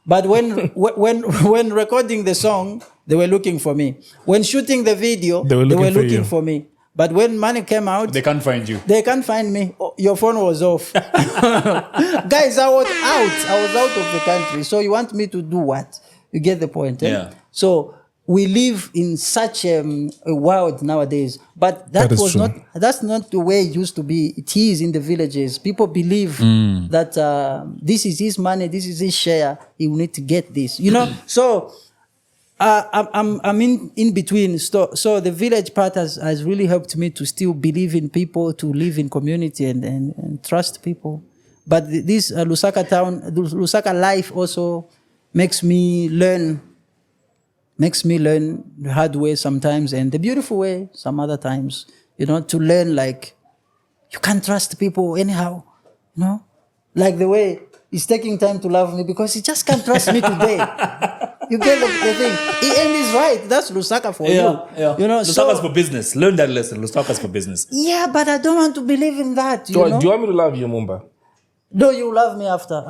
But when recording the song, they were looking for me. When shooting the video, they were looking for me. But when money came out, They can't find you. they can't find me. Your phone was off. Guys, I was out. I was out of the country. So you want me to do what? You get the point, eh? Yeah. So we live in such a world nowadays. But That is true. that's not the way it used to be. It is in the villages. People believe that this is his money, this is his share. He will need to get this. So I'm in between. So the village part has really helped me to still believe in people, to live in community and trust people. But this Lusaka Lusaka life also makes me learn the hard way sometimes and the beautiful way some other times. To learn like you can't trust people anyhow. Like the way he's taking time to love me because he just can't trust me today. You get the thing. And he's right. That's Lusaka for you. Lusaka's for business. Learn that lesson. Lusaka's for business. Yeah, but I don't want to believe in that. Do you want me to love you, Mumba? No, you love me after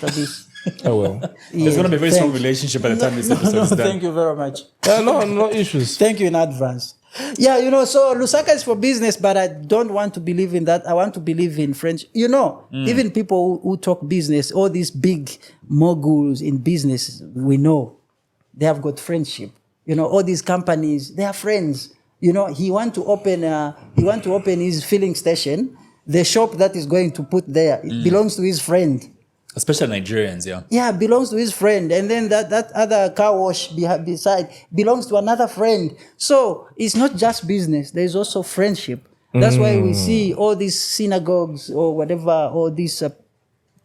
this. Oh, well. There's going to be a very strong relationship by the time this episode is done. Thank you very much. No issues. Thank you in advance. Yeah, so Lusaka is for business, but I don't want to believe in that. I want to believe in French. Even people who talk business, all these big moguls in business, we know they have got friendship. All these companies, they are friends. He want to open his filling station. The shop that is going to put there, it belongs to his friend. Especially Nigerians, yeah. Yeah, belongs to his friend. And then that other car wash beside belongs to another friend. So it's not just business. There's also friendship. That's why we see all these synagogues or whatever, all these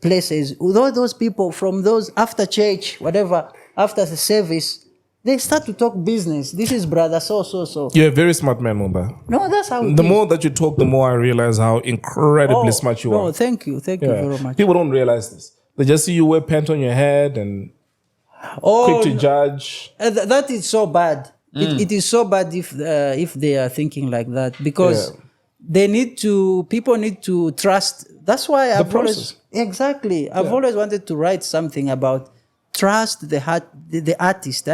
places. With all those people from those after church, whatever, after the service, They start to talk business. This is brother so. You're a very smart man, Mumba. No, that's how it The is. more that you talk, the more I realize how incredibly Oh, smart you no, are. thank you very much. People don't realize this. They just see you wear pants on your head and quick to judge. That is so bad. It is so bad if they are thinking like that, because people need to trust. That's why I've process. always wanted to write something about trust the artist.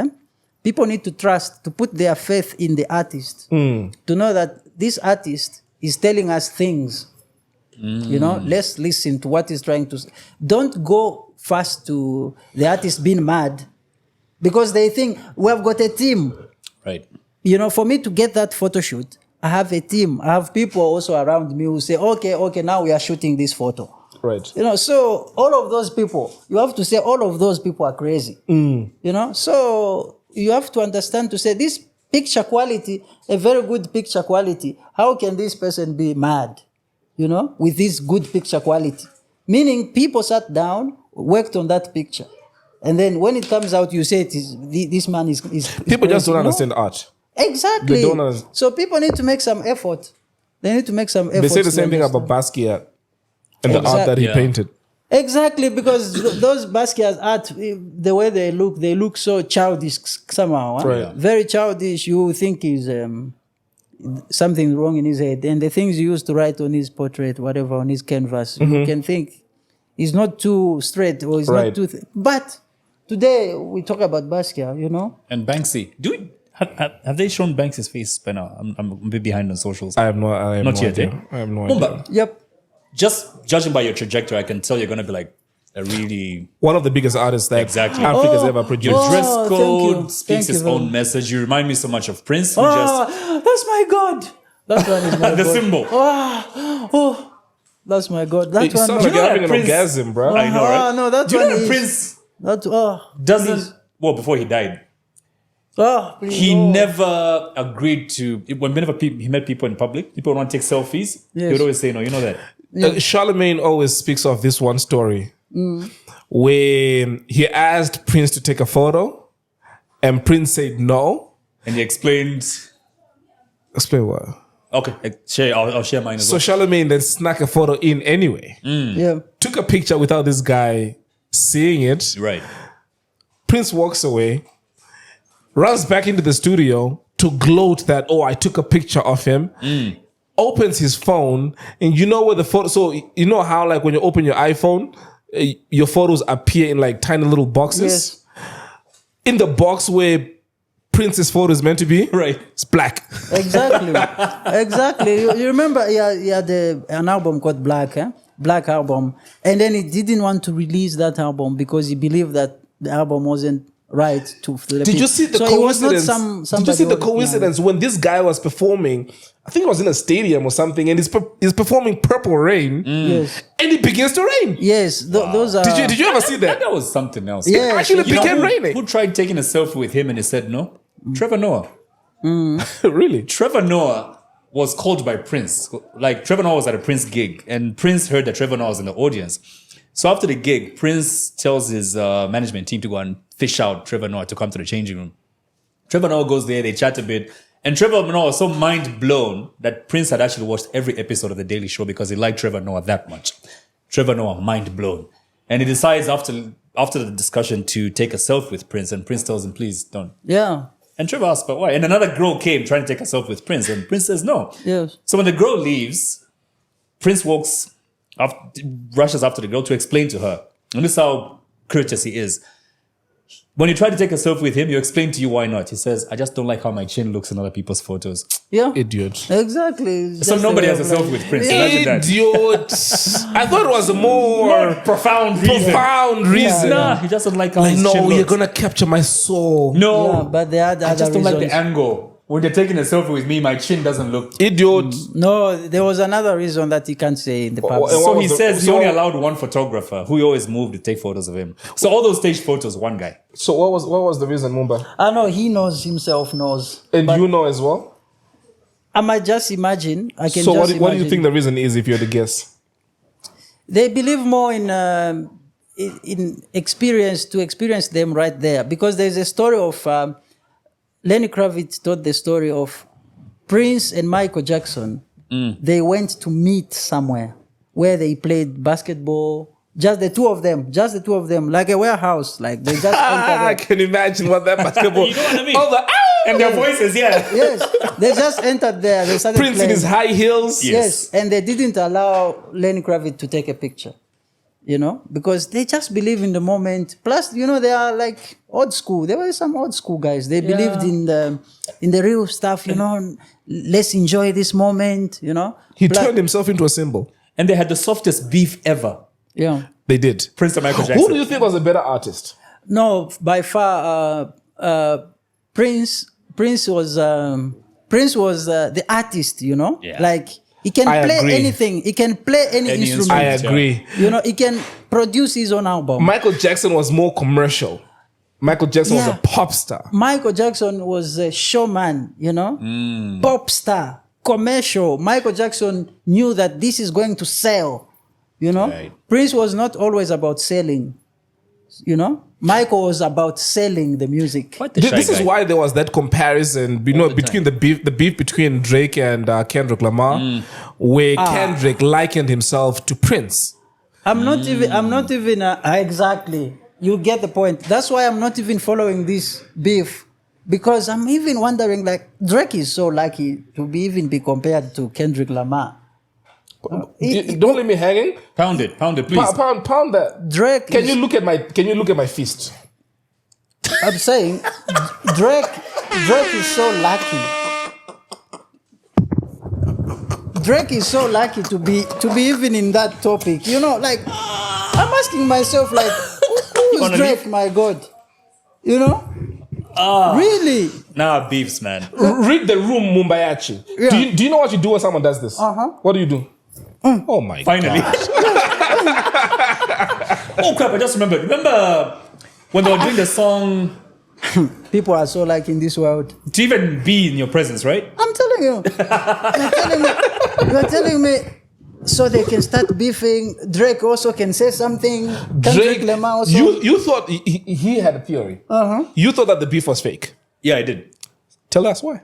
People need to trust, to put their faith in the artist, to know that this artist is telling us things. You know, let's listen to what he's trying to say. Don't go fast to the artist being mad, because they think we have got a team. Right. You know, for me to get that photo shoot, I have a team. I have people also around me who say, okay, now we are shooting this photo. Right. You know, so all of those people, you have to say all of those people are crazy. You know, so you have to understand to say this picture quality, a very good picture quality, how can this person be mad, you know, with this good picture quality? Meaning people sat down, worked on that picture. And then when it comes out, you say this man is People just crazy, don't you know? understand art. Exactly. They don't understand. So people need to make some effort. They need to make some effort. They say the same thing about Basquiat and the art that he Yeah. painted. Exactly, because those Basquiat art, the way they look so childish somehow. Huh? Right. Very childish. You think is something wrong in his head. And the things he used to write on his portrait, whatever, on his canvas, you can think he's not too straight or he's Right. not too... But today, we talk about Basquiat, you know? And Banksy. Have they shown Banksy's face by now? I'm a bit behind on socials. I have no Not yet, idea. eh? I have no idea. Mumba, Yep. just judging by your trajectory, I can tell you're going to be like a really... One of the biggest artists that Exactly. Africa's ever Your produced. dress thank code you. speaks Thank you its very own much. message. You remind me so much of Prince, who That's my God. That one is my the God. symbol. That's my God. That It one. sounds like know you're that having an Prince- orgasm, bro. I know, right? No, that Do you one know that is... Prince That, doesn't... Well, before he died, please, he never agreed to... Whenever he met people in public, people want to take selfies, he Yes. would always say no. You know that? Charlemagne always speaks of this one story when he asked Prince to take a photo and Prince said no. And he explained... Explain what? Okay, I'll share mine as So well. Charlemagne then snuck a photo in anyway. Yeah. Took a picture without this guy seeing it. Right. Prince walks away, runs back into the studio to gloat that, I took a picture of him. Opens his phone, and you know where the photo... So you know how like when you open your iPhone, your photos appear in like tiny little boxes? Yes. In the box where Prince's photo is meant to be, Right. it's black. Exactly. Exactly. You remember he had an album called Black, Black Album. And then he didn't want to release that album because he believed that the album wasn't right to the Did people. you see the So it was not coincidence? Did you somebody see the who- coincidence when this guy was performing? I think it was in a stadium or something, and he's performing Purple Rain, Yes. and it begins to rain. Yes. Those are... Did you ever see that? That was something else. Yeah. Actually, You know began who, raining. who tried taking a selfie with him and he said no? Trevor Noah. Really? Trevor Noah was called by Prince. Like, Trevor Noah was at a Prince gig, and Prince heard that Trevor Noah was in the audience. So after the gig, Prince tells his management team to go and fish out Trevor Noah to come to the changing room. Trevor Noah goes there, they chat a bit, and Trevor Noah was so mind blown that Prince had actually watched every episode of The Daily Show because he liked Trevor Noah that much. Trevor Noah, mind blown. And he decides after the discussion to take a selfie with Prince, and Prince tells him, please don't. Yeah. And Trevor asks, but why? And another girl came trying to take a selfie with Prince, and Prince says no. Yes. So when the girl leaves, Prince rushes after the girl to explain to her. And this is how courteous he is. When you try to take a selfie with him, you explain to you why not. He says, I just don't like how my chin looks in other people's photos. Yeah. Idiot. Exactly. So nobody has a selfie with Prince. Imagine that. Idiot. I thought it was a more Profound reason. profound reason. Nah, he just doesn't like how Like, his no, chin you're looks. gonna capture my soul. No, Yeah, but they had I other just don't like reasons. the angle. When they're taking a selfie with me, my chin doesn't look. Idiot. No, there was another reason that he can't say in the public. What So was he the- says he so- only allowed one photographer who he always moved to take photos of him. So all those stage photos, one guy. So what was the reason, Mumba? I know he knows himself knows. And But you know as well. I might just imagine. I can So just what do you imagine. think the reason is if you're the guest? They believe more in experience, to experience them right there, because there's a story of Lenny Kravitz told the story of Prince and Michael Jackson. They went to meet somewhere where they played basketball. Just the two of them, like a warehouse. Like they just entered I can imagine what that basketball. You know what I mean? All the And their voices, yeah. Yes, they just entered there. They started Prince in playing. his high heels. Yes, and they didn't allow Lenny Kravitz to take a picture, because they just believe in the moment. Plus, they are like old school. There were some old school guys. They believed in the real stuff. Let's enjoy this moment. He turned himself into a symbol. And they had the softest beef ever. Yeah. They did. Prince and Michael Jackson. Who do you think was a better artist? No, by far, Prince was the artist. Yeah. Like he can I play agree. anything. He can play any instrument. I agree. He can produce his own album. Michael Jackson was more commercial. Michael Jackson was a pop star. Michael Jackson was a showman, pop star, commercial. Michael Jackson knew that this is going to sell, Right. Prince was not always about selling, Michael was about selling the music. What the This shy is guy. why there was that comparison, between the beef between Drake and Kendrick Lamar, where Kendrick likened himself to Prince. I'm not even exactly. You get the point. That's why I'm not even following this beef, because I'm even wondering, like, Drake is so lucky to be compared to Kendrick Lamar. Don't leave me hanging. Pound it, please. Pound that. Drake. Can you look at my fist? I'm saying Drake is so lucky. Drake is so lucky to be even in that topic. Like I'm asking myself, like, who is Drake, my God? Really? Nah, beefs, man. Read the room, Mumba Yachi. Yeah. Do you know what you do when someone does this? What do you do? Oh my Finally. God. Oh crap, I just remembered. Remember when they were doing the song People are so like in this world. to even be in your presence, right? I'm telling you. You're telling me so they can start beefing. Drake also can say something. Kendrick Lamar also. You thought he had a theory. You thought that the beef was fake. Yeah, I did. Tell us why.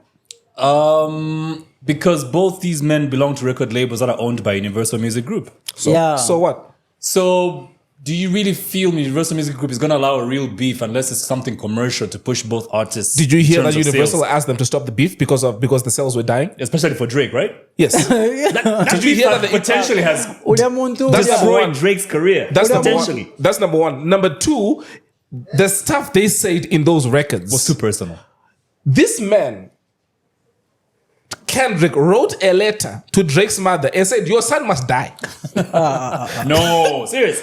Because both these men belong to record labels that are owned by Universal Music Group. So what? So, do you really feel Universal Music Group is going to allow a real beef unless it's something commercial to push both artists? Did you in hear terms that of Universal sales? asked them to stop the beef because the sales were dying? Especially for Drake, right? Yes. Did you hear that the- potentially has Ule muntu That's pia- number destroyed one. Drake's career? That's number potentially. one. That's number one. Number two, the stuff they said in those records Was too personal. This man, Kendrick, wrote a letter to Drake's mother and said, "Your son must die." No, serious.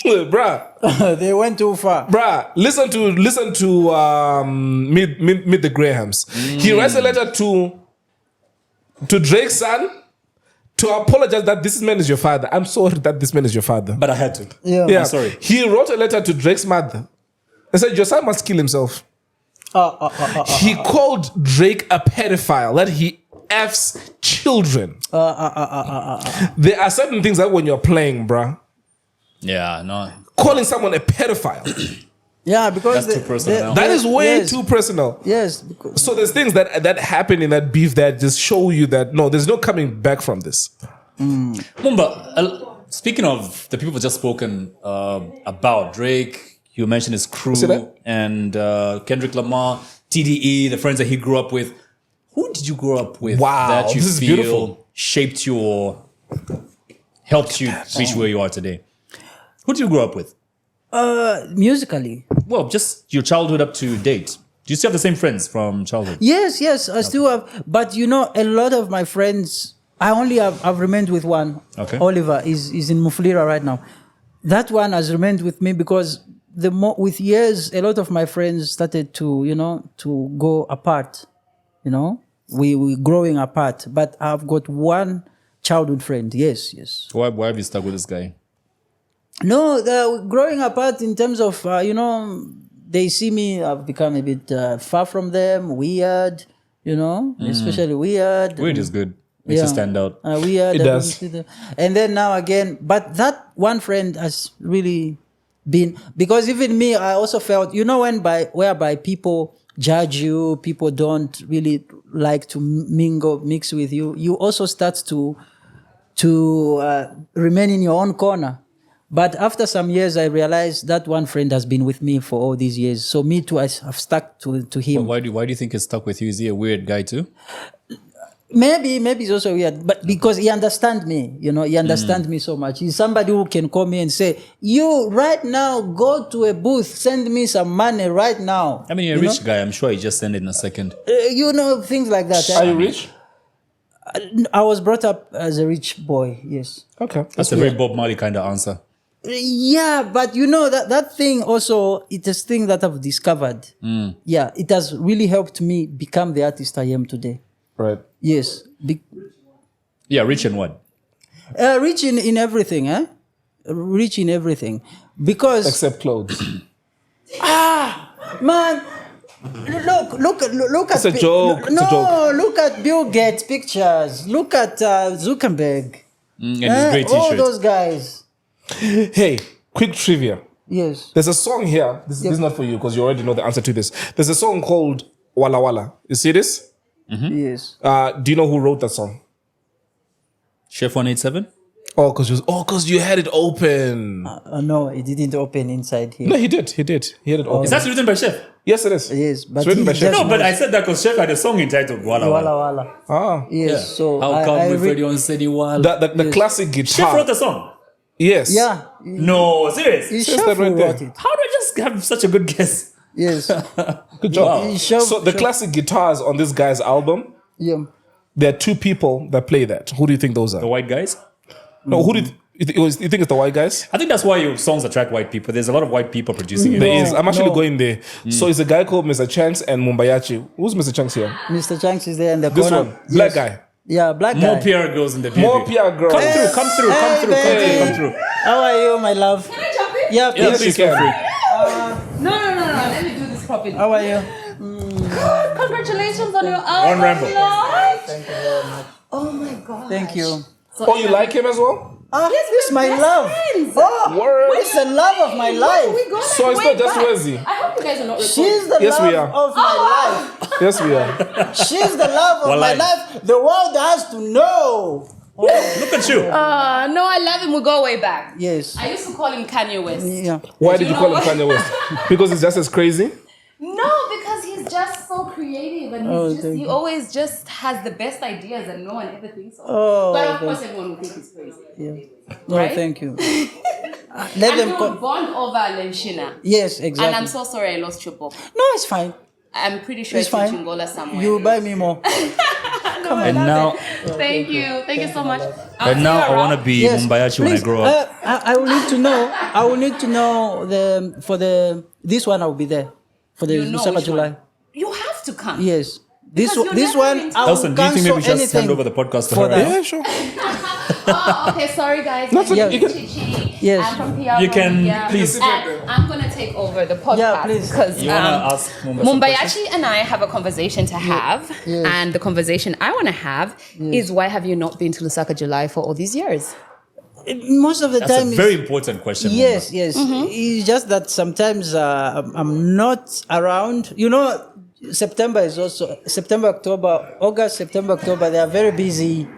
Bruh, they went too far. listen to Meet the Grahams. He writes a letter to Drake's son to apologize that this man is your father. I'm sorry that this man is your father. But I had to. Yeah. Yeah, I'm sorry. He wrote a letter to Drake's mother and said, "Your son must kill himself." He called Drake a pedophile, that he F's children. There are certain things that when you're playing, bruh, Yeah, no. calling someone a pedophile, Yeah, because That's too personal now. that is way yes, too personal. Yes, because So there's things that happen in that beef that just show you that no, there's no coming back from this. Mumba, speaking of the people just spoken about Drake, you mentioned his crew See that? and Kendrick Lamar, TDE, the friends that he grew up with. Who did you grow up with Wow, that you this is feel beautiful. shaped you or helped you reach where you are today? Who did you grow up with? musically. Well, just your childhood up to date. Do you still have the same friends from childhood? Yes, I still have. But a lot of my friends, I've remained with one. Okay. Oliver is in Mufulira right now. That one has remained with me because with years, a lot of my friends started to go apart. We growing apart. But I've got one childhood friend. Yes. Why have you stuck with this guy? No, growing apart in terms of, they see me, I've become a bit far from them, weird, especially weird. Weird is good. Makes you stand out. Weird. It does. And then now again, but that one friend has really been, because even me, I also felt, whereby people judge you. People don't really like to mix with you. You also start to remain in your own corner. But after some years, I realized that one friend has been with me for all these years. So me too, I've stuck to him. Why do you think he's stuck with you? Is he a weird guy too? Maybe it's also weird, but because he understands me, he understands me so much. He's somebody who can call me and say, "You right now go to a booth, send me some money right now." I mean, you're a rich guy. I'm sure he just send it in a second. Things like that. Are you rich? I was brought up as a rich boy. Yes. Okay. That's a very Bob Marley kind of answer. Yeah, but that thing also, it's a thing that I've discovered. Yeah, it has really helped me become the artist I am today. Right. Yes. Yeah, rich in what? Rich in everything, eh? Rich in everything. Because... Except clothes. Man, look at... It's a joke. No, It's a joke. look at Bill Gates' pictures. Look at Zuckerberg. And his great All t-shirt. those guys. Hey, quick trivia. Yes. There's a song here. This is not for you because you already know the answer to this. There's a song called Walla Walla. You see this? Yes. Do you know who wrote that song? Chef 187? Because you had it open. No, it didn't open inside here. No, he did. He had it open. Is that written by Chef? Yes, it is. Yes, but It's written by he Chef. just- No, but I said that because Chef had a song entitled Walla Walla Walla. Walla. Ah. Yes, so How come I we read- on City Wall? The classic Chef guitar. wrote the song? Yes. Yeah. No, serious? He Says that right wrote there. it. How do I just have such a good guess? Yes. Good job. Wow. He shoved- So the classic guitars on this guy's album, Yeah. there are two people that play that. Who do you think those are? The white guys? No, who do you think it's the white guys? I think that's why your songs attract white people. There's a lot of white people producing it. There is. I'm actually no. going there. So it's a guy called Mr. Chanks and Mumba Yachi. Who's Mr. Chanks here? Mr. Chanks is there in the This corner. one. Black Yes. guy. Yeah, black More guy. PR girls in the More baby. PR girl. Come through, come through, come Hey, through, come baby. through, come through. How are you, my love? Can I jump in? Yeah, Yeah, please. please you feel can. free. No. Let me do this properly. How are you? Congratulations on your album. One Rambo. Thank you very much. Oh my god. Thank you. Oh, you like him as well? Yes, this is my best love. friends. Oh, Word. it's the love of my life. We go So it's way not just back. Wezi. I hope you guys are not recording. She's the Yes, love we are. of my life. Yes, we are. She's the love of my Wallahi. life. The world has to know. Look at you. No, I love him. We go way back. Yes. I used to call him Kanye West. Yeah. Why did you know call him what? Kanye West? Because he's just as crazy? No, because he's just so creative and he always just has the best ideas and no one ever thinks of. Oh, but of course, everyone will think he's crazy. Yeah. No, Right? thank you. Let And them we call. would bond over Lenshina. Yes, exactly. And I'm so sorry I lost your book. No, it's fine. I'm pretty sure It's it's in fine. Chingola somewhere. You buy me more. And now, Thank you. Thank you so much. and now I want to be Yes. Mumba Yachi when I Please, grow up. I will need to know. I will need to know this one. I will be there for the You know Lusaka which July. one. You have to come. Yes. Because you're This never one. going to- I will Elson, do you think maybe we cancel should just hand anything over the podcast to for her? that. Yeah, sure. Oh, okay. Sorry, guys. That's My okay. name You is can- Chichi. Yes. I'm from PR. You can, Media. please. And I'm gonna take over the podcast. Yeah, please. Because You wanna ask Mumba some Mumbayachi and I have a conversation to have, Yes. and the conversation I want to have is why have you not been to Lusaka July for all these years? Most of the That's time. a it's- very important question. Yes, Mumba. yes. It's just that sometimes I'm not around. September is also September, October, August, September, October. They are very busy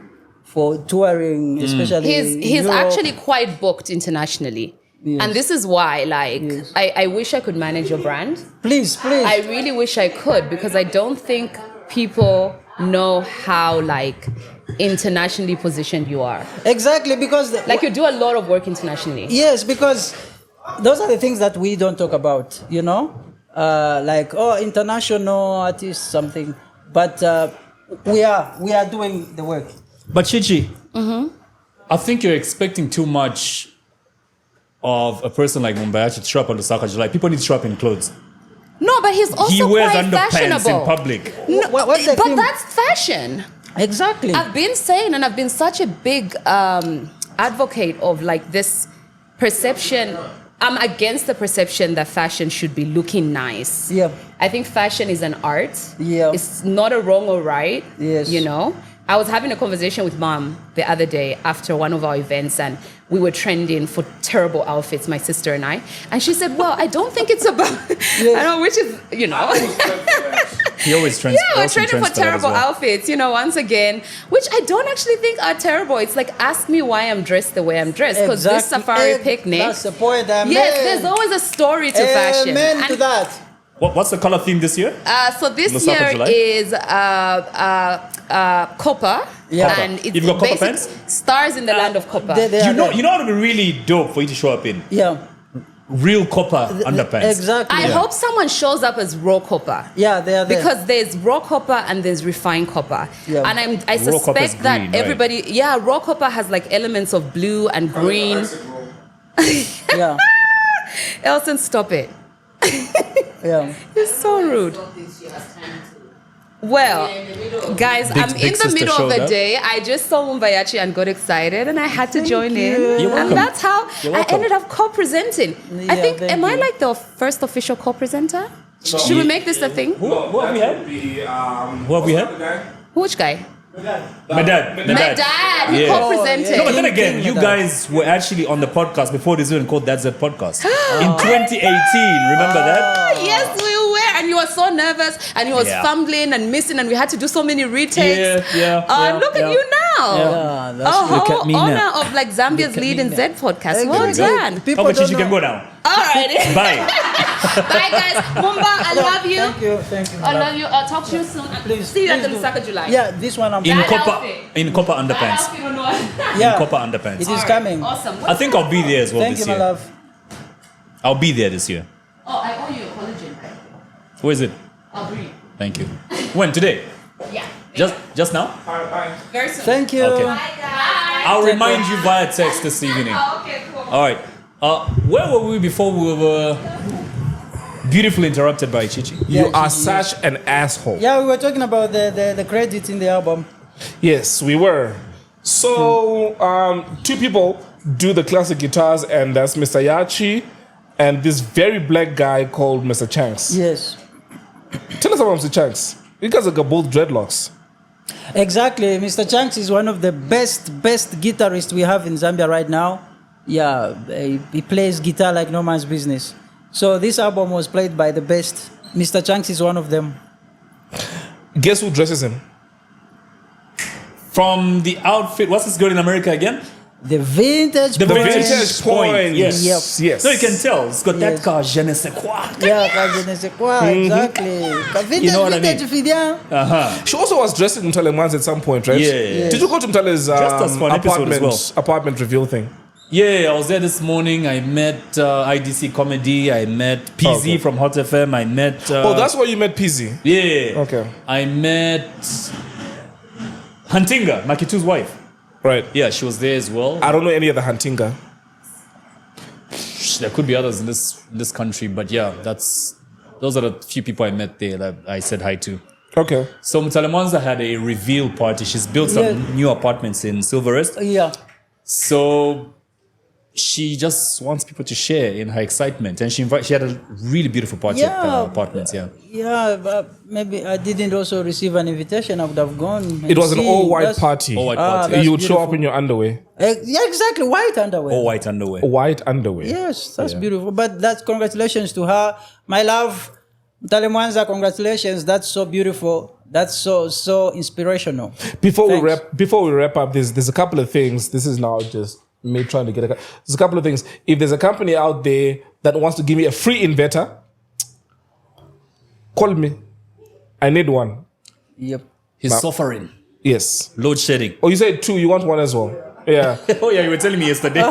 for touring, especially. He's Europe. actually quite booked internationally. Yes. And this is why, Yes. I wish I could manage your brand. Please. I really wish I could because I don't think people know how internationally positioned you are. Exactly, because You do a lot of work internationally. yes, because those are the things that we don't talk about. International artists, something. But we are doing the work. But Chichi, I think you're expecting too much of a person like Mumba Yachi to show up on Lusaka July. People need to show up in clothes. No, but he's also He wears quite underpants fashionable. in public. No, What's the but theme? that's fashion. Exactly. I've been saying, and I've been such a big advocate of this perception. I'm against the perception that fashion should be looking nice. Yeah. I think fashion is an art. Yeah. It's not a wrong or right. Yes. I was having a conversation with Mom the other day after one of our events, and we were trending for terrible outfits, my sister and I. And she said, well, I don't think it's about, I know, which is, you know. He always trends. Yeah, we're trending for terrible outfits, you know, once again, which I don't actually think are terrible. It's like, ask me why I'm dressed the way I'm dressed. Because this safari picnic. That's the point. Yes, there's always a story to fashion. Amen to And, that. What's the color theme this year? so this Lusaka, year July? is copper. Yeah. And it's You've got copper basic pants? stars in the land of copper. They You are know, there. you know what would be really dope for you to show up in? Yeah. Real copper underpants. Exactly. I hope someone shows up as raw copper. Yeah, they are there. Because there's raw copper and there's refined copper. Yeah. And I Raw copper is suspect that green, right? everybody, raw copper has like elements of blue and green. Yeah. Elson, stop it. Yeah. You're so rude. Well, guys, I'm in big the sister middle of showed the up. day. I just saw Mumba Yachi and got excited, and I had to join in. You're welcome. And that's how You're I welcome. ended up co-presenting. I Yeah, think, thank am I you. like the first official co-presenter? Should we make this a thing? Who have we had? Who have we had? Which guy? My dad. My dad. He Yeah. co-presented. No, but then again, King you Dad. guys were actually on the podcast before this even called That's It Podcast. In 2018, remember that? Yes, we were. And you were so nervous, and you was Yeah. fumbling and missing, and we had to do so many retakes. Yeah. Look at you now. Yeah, that's A look whole at me honor now. of like Zambia's lead in Z podcast. Hey, Well there you go. done. People Oh, but don't you can know. go now. All right. Bye. Bye, guys. Mumba, I love you. Thank you. Thank you. I love you. I'll talk to you soon. Please, See you at the please do. Lusaka July. Yeah, this one I'm In That copper, outfit. in copper underpants. That outfit, you know. Yeah. Copper underpants. It is coming. Awesome. I think I'll be there as well Thank this you, my year. love. I'll be there this year. Oh, I owe you a collagen. Who is it? I'll bring it. Thank you. When? Today? Yeah. Just now? Very soon. Thank you. Okay. Bye, guys. I'll remind you via text this evening. Okay, cool. All right. Where were we before we were beautifully interrupted by Chichi? You Yeah, are such an asshole. Yeah, we were talking about the credits in the album. Yes, we were. So, two people do the classic guitars, and that's Mr. Yachi and this very black guy called Mr. Chanks. Yes. Tell us about Mr. Chanks. You guys have got both dreadlocks. Exactly. Mr. Chanks is one of the best guitarists we have in Zambia right now. Yeah, he plays guitar like no man's business. So this album was played by the best. Mr. Chanks is one of them. Guess who dresses him? From the outfit, what's this girl in America again? The vintage The point. vintage point. Yes. Yep. Yes. No, you can tell. It's got that Yes. car, je ne sais quoi. Yeah, je ne sais quoi, exactly. Vintage, You know what I mean? vintage Fidia. Uh-huh. She also was dressed in Mtaleman's at some point, right? Yeah. Did you go to Mtale's us for an episode as apartment reveal thing? Yeah, I was there this morning. I met IDC Comedy. I met PZ Okay. from Hot FM. I met... Oh, that's where you met PZ. Yeah. Okay. I met Huntinga, Makitu's wife. Right. Yeah, she was there as well. I don't know any other Huntinga. There could be others in this country, but yeah, those are the few people I met there that I said hi to. Okay. So Mutalemanza had a reveal party. She's built some Yeah. new apartments in Silverest. Yeah. So she just wants people to share in her excitement, and she had a really beautiful party at Yeah. apartments. Yeah. Yeah, but maybe I didn't also receive an invitation. I would have gone. and It was an see. all-white That's- party. All white party. that's You would show up beautiful. in your underwear. Yeah, exactly. White underwear. All white underwear. White underwear. Yes, that's beautiful. But that's congratulations to her. My love, Mtalemwanza, congratulations. That's so beautiful. That's so inspirational. Before Thanks. we wrap up, there's a couple of things. This is now just me trying to get there's a couple of things. If there's a company out there that wants to give me a free inverter, call me. I need one. Yep. He's suffering. Yes. Load shedding. Oh, you said two. You want one as well? Yeah. Oh yeah, you were telling me yesterday.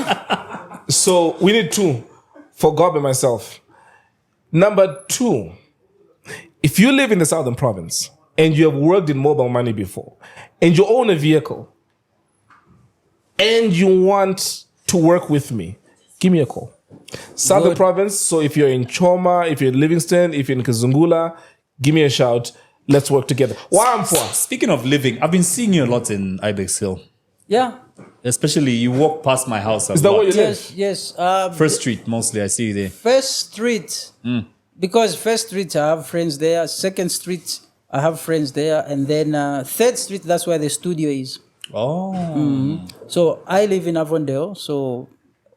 So we need two for Gob and myself. Number two, if you live in the Southern Province and you have worked in mobile money before and you own a vehicle and you want to work with me, give me a call. Southern Good. Province, so if you're in Choma, if you're in Livingston, if you're in Kazungula, give me a shout. Let's work together. Speaking of living, I've been seeing you a lot in Ibex Hill. Yeah. Especially you walk past my house a Is that lot. where you live? Yes. First Street mostly, I see you there. First Street, because First Street, I have friends there. Second Street, I have friends there. And then 3rd Street, that's where the studio is. Oh. So I live in Avondale. So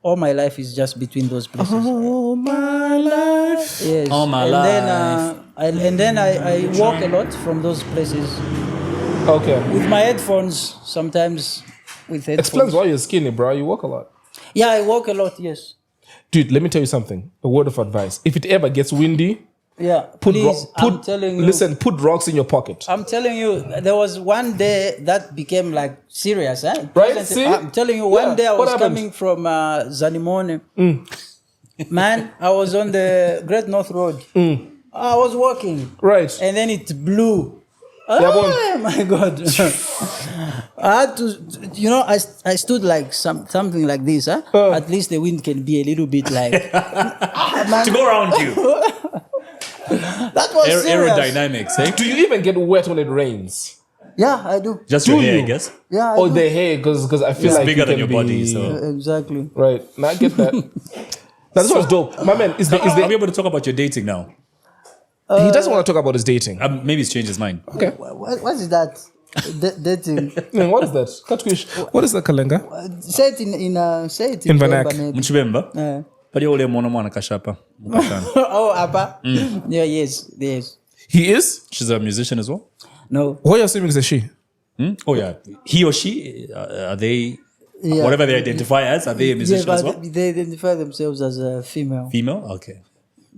all my life is just between those places. All my life. Yes. All my life. And then I walk a lot from those places Okay. with my headphones. Sometimes with headphones. Explains why you're skinny, bro. You walk a lot. Yeah, I walk a lot. Yes. Dude, let me tell you something. A word of advice. If it ever gets windy, Yeah. Please, I'm telling you. Listen, put rocks in your pocket. I'm telling you, there was one day that became like serious. Right? See? I'm telling you, Yeah. one day I What was happened? coming from Zanimone. Man, I was on the Great North Road. I was walking. Right. And then it blew. Yeah, Oh my God. I had to, I stood like something like this. At least the wind can be a little bit like. To go around you. That was serious. Aerodynamics, eh? Do you even get wet when it rains? Yeah, I do. Just Do your hair, you? I guess. Yeah, I Or do. the hair? Because I feel It's like bigger you than can your body, so. Exactly. Right. Now I get that. That's what's dope. My man, is Are we able to talk about your dating now? he doesn't want to talk about his dating. Maybe he's changed his mind. Okay. What is that? Dating. What is that? Katwish. What is that, Kalenga? Say it in In Vernac. Vernac. Mchibemba? Yeah. Pali ule mwana kashapa. Mukashana. Oh, Abba. Yeah, yes. He is? She's a musician as well. No. What are you assuming is a she? Oh yeah, he or she are they Yeah. whatever they identify as? Are they a musician as well? They identify themselves as a female. Female? Okay.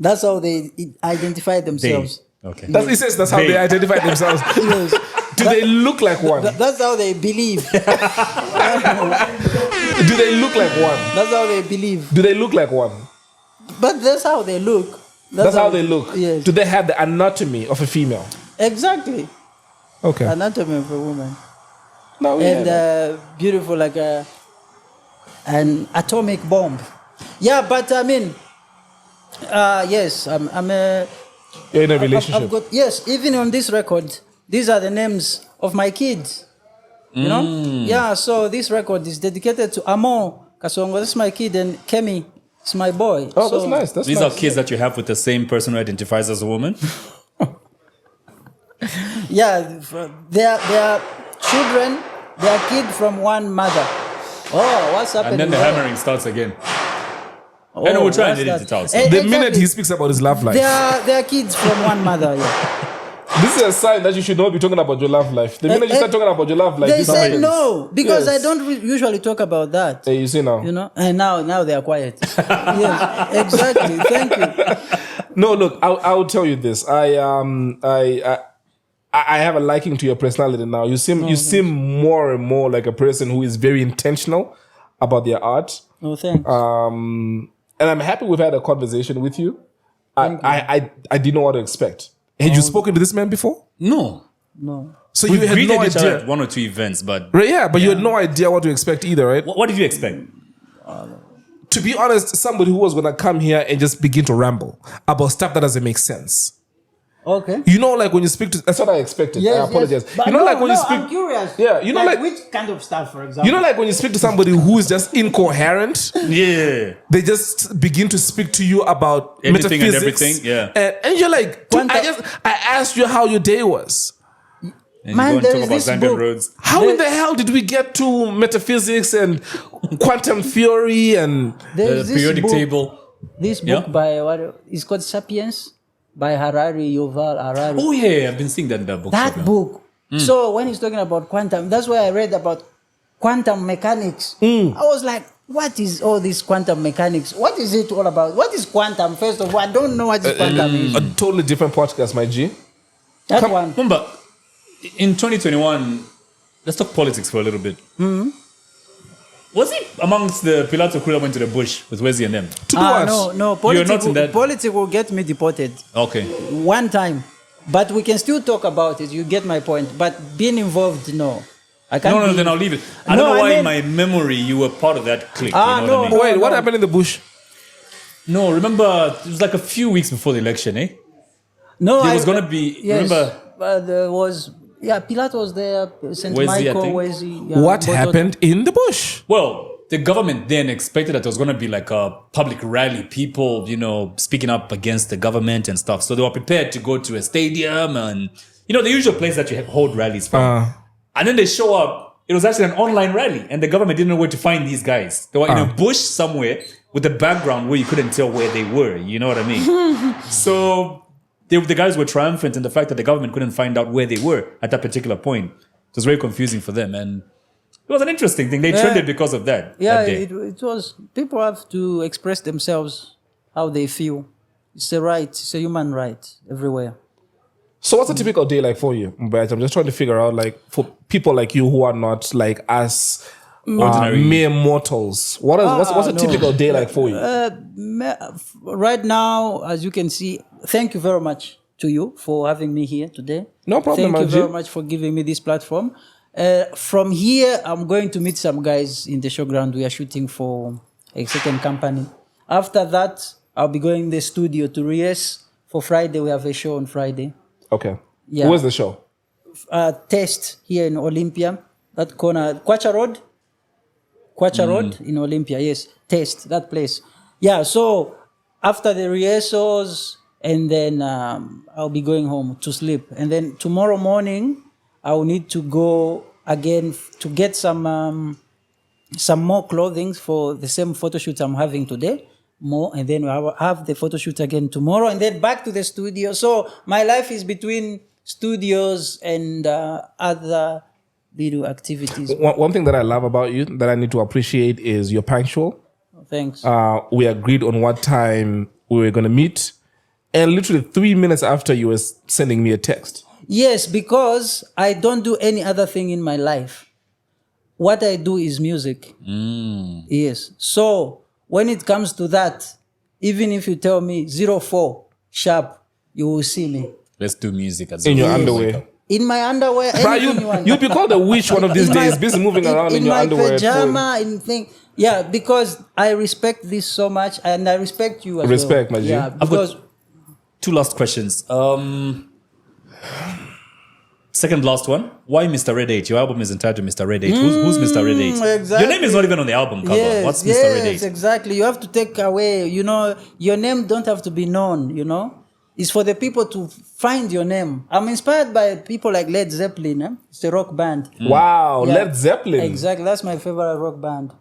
That's how they identify They. themselves. Okay. He says that's how They. they identify themselves. Yes. Do they look like one? That's how they believe. Do they look like one? That's how they believe. Do they look like one? But that's how they look. That's how they look. Yes. Do they have the anatomy of a female? Exactly. Okay. Anatomy of a woman. No, And beautiful like an atomic bomb. Yeah, but I mean, yes, I'm a. you're in a relationship. I've got, yes, even on this record, these are the names of my kids. You know? Yeah, so this record is dedicated to Amo Kasongo, that's my kid, and Kemi is my boy. Oh, So that's nice. That's These nice. are kids that you have with the same person who identifies as a woman. Yeah, they are children, they are kids from one mother. Oh, what's happening? And then the there? hammering starts again. Oh, And we'll try and what's edit it that? out, so. Eh, The exactly. minute he speaks about his love life, They are kids from one mother, yeah. this is a sign that you should not be talking about your love life. The minute you start talking about your love life, They this said happens. no, because Yes. I don't usually talk about that. Hey, you see now. You know, and now they are quiet. Yes, exactly. Thank you. No, look, I'll tell you this. I have a liking to your personality now. You seem more and more like a person who is very intentional about their art. No thanks. And I'm happy we've had a conversation with you. I didn't know what to expect. Had you spoken to this man before? No. No. So We you had greeted no each other idea. at one or two events, but Right, yeah, but you had no idea what to expect either, right? what did you expect? To be honest, somebody who was going to come here and just begin to ramble about stuff that doesn't make sense. Okay. You know, like when you speak to, that's what I expected. I apologize. But You know, no, like when you no, speak, I'm curious. Yeah, you know, like- which kind of stuff, for example? you know, like when you speak to somebody who is just incoherent, Yeah. they just begin to speak to you about Everything and metaphysics. everything, yeah. And you're like, dude, Quanta- I asked you how your day was. And Man, you go there and is talk this about Zambian book. roads. How in the hell did we get to metaphysics and quantum theory and The There's this periodic book, table. This Yeah. book by it's called *Sapiens* by Yuval Harari. Oh yeah, I've been seeing that in the book. That book. So when he's talking about quantum, that's why I read about quantum mechanics. I was like, what is all this quantum mechanics? What is it all about? What is quantum? First of all, I don't know what is quantum is. a totally different podcast, my G? That one. Mumba, in 2021, let's talk politics for a little bit. Was he amongst the Pilato crew that went to the bush with Wesley and them? To do what? No. You're not in that- Politics will get me deported Okay. one time. But we can still talk about it. You get my point. But being involved, no. I can't. No, be- then I'll leave it. I No, don't know I why in mean- my memory you were part of that clique. Ah, you know what I no, mean? Wait, what no. happened in the bush? No, remember, it was like a few weeks before the election, eh? No, There was gonna be- remember- there was. Yeah, Pilato was there. St. Wesley, I Michael, think. Wesley. Yeah, What Bototo. happened in the bush? Well, the government then expected that there was going to be like a public rally, people, speaking up against the government and stuff. So they were prepared to go to a stadium and, the usual place that you hold rallies from. And then they show up. It was actually an online rally, and the government didn't know where to find these guys. They were in a bush somewhere with a background where you couldn't tell where they were. You know what I mean? So the guys were triumphant in the fact that the government couldn't find out where they were at that particular point. It was very confusing for them, and it was an interesting thing. They trended because of that. Yeah, that day. it was. People have to express themselves how they feel. It's a right. It's a human right everywhere. So what's a typical day like for you, Mumba Yachi? I'm just trying to figure out, like, for people like you who are not like us, Ordinary. mere mortals. What's a typical day like for you? Right now, as you can see, thank you very much to you for having me here today. No problem, Thank you Manji. very much for giving me this platform. From here, I'm going to meet some guys in the showground. We are shooting for a second company. After that, I'll be going to the studio to rehearse. For Friday, we have a show on Friday. Okay. Yeah. Where's the show? Test here in Olympia. That corner, Kwacha Road. Kwacha Road in Olympia, yes. Test, that place. Yeah, so after the rehearsals, and then I'll be going home to sleep. And then tomorrow morning, I'll need to go again to get some more clothing for the same photo shoot I'm having today. More, and then we'll have the photo shoot again tomorrow, and then back to the studio. So my life is between studios and other video activities. One thing that I love about you that I need to appreciate is you're punctual. Thanks. We agreed on what time we were going to meet, and literally 3 minutes after, you were sending me a text. Yes, because I don't do any other thing in my life. What I do is music. Yes. So when it comes to that, even if you tell me 04 sharp, you will see me. Let's do music as In your well. underwear. In my underwear, Bro, anything you want. you'll be called a witch one of these In my- days, busy moving around in your my underwear. pajama, in thing. Yeah, because I respect this so much, and I respect you as Respect, well. my G. Yeah, I've because 2 last questions. Second last one. Why Mr. Red 8? Your album is entitled Mr. Red 8. Who's Mr. Red 8? exactly. Your name is not even on the album cover. yes, What's Mr. yes, Red 8? exactly. You have to take away. Your name don't have to be known. It's for the people to find your name. I'm inspired by people like Led Zeppelin. It's a rock band. Wow, Yeah. Led Zeppelin. Exactly, that's my favorite rock band.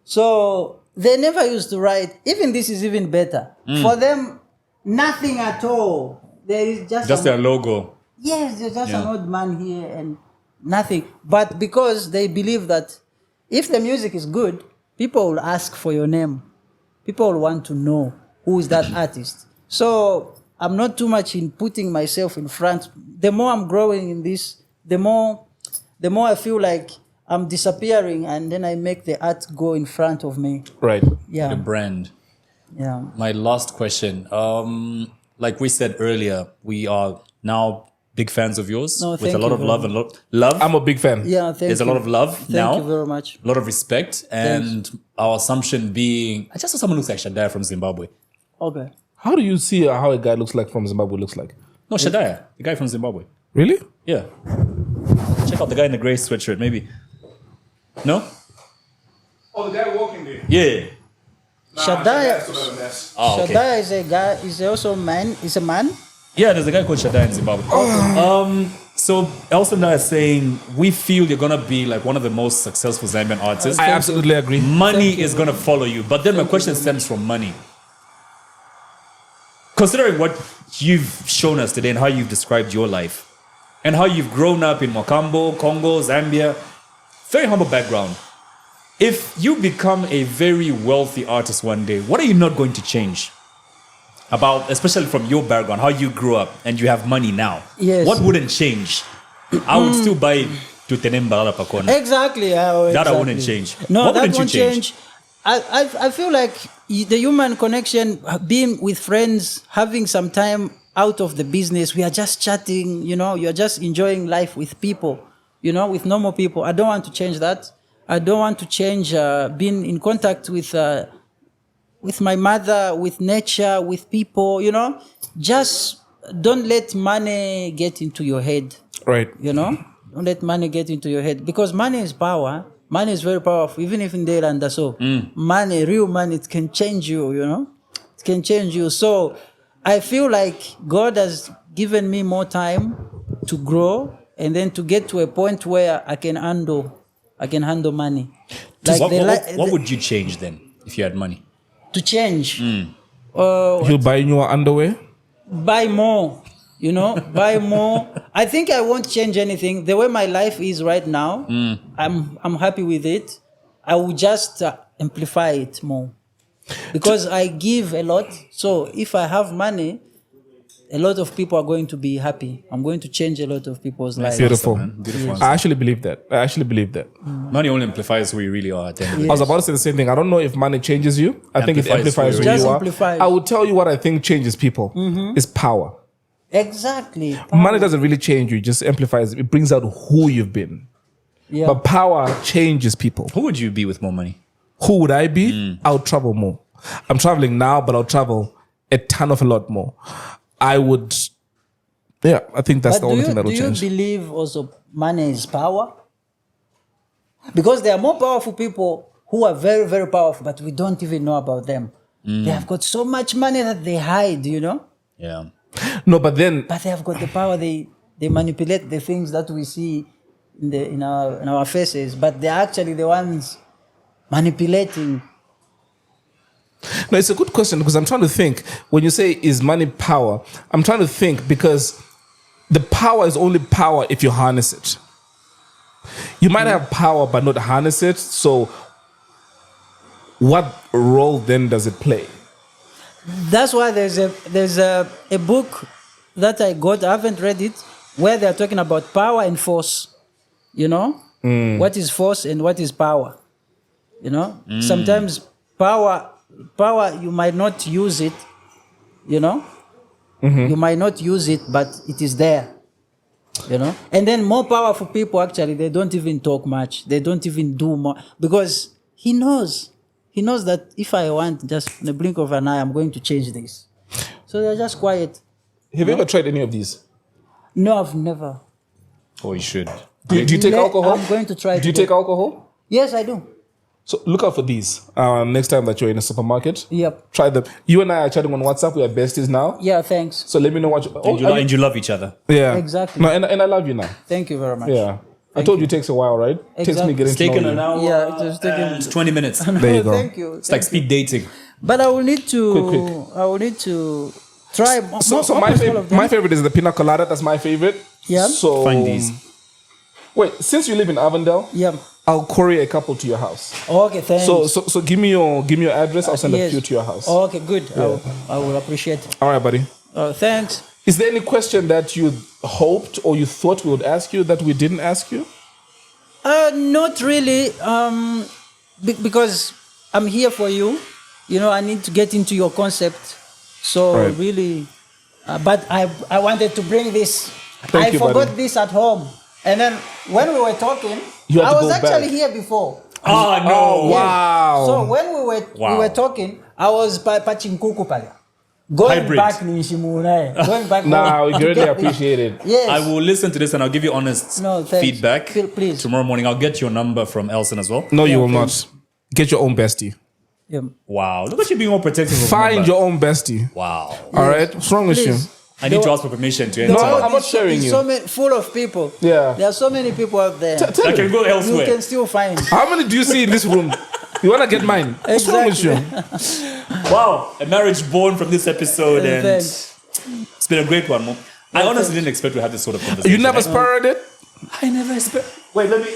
So they never used to write. Even this is even better for them. Nothing at all. There is just Their logo. yes, there's just an old man here and nothing. But because they believe that if the music is good, people will ask for your name. People will want to know who is that artist. So I'm not too much in putting myself in front. The more I'm growing in this, the more I feel like I'm disappearing, and then I make the art go in front of me. Right. Yeah, The brand. yeah. My last question. Like we said earlier, we are now big fans of yours No, with thank a lot you of very love and love. I'm a big fan. Yeah, thank There's you. a lot of love now. Thank you very much. A lot of respect. And our assumption being, I just saw someone who looks like Shadaya from Zimbabwe. Okay. How do you see how a guy looks like from Zimbabwe looks like? No, Shadaya, the guy from Zimbabwe. Really? Yeah. Check out the guy in the gray sweatshirt, maybe. No? Oh, the guy walking there. Yeah. Shadaya. Oh, okay. Shadaya is a guy. Is also man. Is a man. Yeah, there's a guy called Shadaya in Zimbabwe. So Elson is saying, we feel you're going to be like one of the most successful Zambian artists. I absolutely agree. Money is going to follow you. But then my question stems from money. Considering what you've shown us today and how you've described your life and how you've grown up in Mokambo, Congo, Zambia, very humble background. If you become a very wealthy artist one day, what are you not going to change about, especially from your background, how you grew up and you have money now? Yes. What wouldn't change? I would still buy Tutenemba Pakona. Exactly. That I wouldn't change. No, What that wouldn't you won't change? change. I feel like the human connection, being with friends, having some time out of the business, we are just chatting, you're just enjoying life with people, with normal people. I don't want to change that. I don't want to change being in contact with my mother, with nature, with people, Just don't let money get into your head, Right. Don't let money get into your head, because money is power. Money is very powerful, even if in there and so. Money, real money, it can change you, It can change you. So I feel like God has given me more time to grow, and then to get to a point where I can handle money. Like What would you change then if you had money? to change? You buy new underwear? Buy more, buy more. I think I won't change anything. The way my life is right now, I'm happy with it. I will just amplify it more because I give a lot. So if I have money, a lot of people are going to be happy. I'm going to change a lot of people's lives. Beautiful. Beautiful answer. I actually believe that. Money only amplifies who you really are at the end of the I was about to say the same thing. I don't know if money changes you. I think it amplifies who Just you are. amplifies. I will tell you what I think changes people is power. Exactly. Money doesn't really change you, it just amplifies. It brings out who you've been. Yeah. But power changes people. Who would you be with more money? Who would I be? I'll travel more. I'm traveling now, but I'll travel a lot more. I would, I think that's the only thing that will change. Do you believe also money is power? Because there are more powerful people who are very, very powerful, but we don't even know about them. They have got so much money that they hide, Yeah. No, but then But they have got the power. They manipulate the things that we see in our faces, but they're actually the ones manipulating. no, it's a good question because I'm trying to think. When you say is money power, I'm trying to think because the power is only power if you harness it. You might have power but not harness it. So what role then does it play? That's why there's a book that I got. I haven't read it, where they're talking about power and force. What is force and what is power? Sometimes power you might not use it. You might not use it, but it is there. And then more powerful people actually, they don't even talk much. They don't even do more because he knows that if I want, just in the blink of an eye, I'm going to change this. So they're just quiet. Have you ever tried any of these? No, I've never. Oh, you should. Do you take alcohol? I'm going to try. Do you today. take alcohol? Yes, I do. So look out for these. Next time that you're in a supermarket, Yep. try them. You and I are chatting on WhatsApp. We are besties now. Yeah, thanks. So let me know what you. And you love each other. Yeah, Exactly. No, and I love you now. Thank you very much. Yeah, I told you it takes a while, right? It takes me Exactly. getting It's to know taken you. an hour. Yeah, it was taken. and 20 minutes. There you go. Thank you. It's like speed dating. But I will need to. Quick. I will need to try. So my favorite is the pina colada. That's my favorite. Yeah. So Find these. Wait, since you live in Avondale, Yeah. I'll courier a couple to your house. Okay. Thanks. So give me your address. I'll send a Yes. few to your house. Okay. Good. I will appreciate it. All right, buddy. Thanks. Is there any question that you hoped or you thought we would ask you that we didn't ask you? Not really. Because I'm here for you. I need to get into your concept. So Right. really, but I wanted to bring this. Thank I you, forgot buddy. this at home, and then when we were talking, You had I to was go actually back. here before. Oh, no. Oh, wow. So when we were talking, I was patching kuku pale. Going Hybrid. back Nishimune. Going back Nah, home we to greatly get this. appreciate it. Yes. I will listen to this and I'll give you honest No, thanks. feedback. Please. Tomorrow morning, I'll get your number from Elson as well. No, you Yeah, will thanks. not. Get your own bestie. Yeah. Wow. Look at you being all protective of Find number. your own bestie. Wow. All right? What's wrong with you? Please. I need to ask for permission to No, enter. I'm not sharing It's you. so many, full of people. Yeah. There are so many people out there. Tell I me. can go You elsewhere. can still find. How many do you see in this room? You want to get mine? What's wrong with you? Wow. A marriage born from this episode and Thanks. it's been a great one, Mo. I honestly didn't expect to have this sort of conversation. You never spurred it? I never expect. Wait, let me.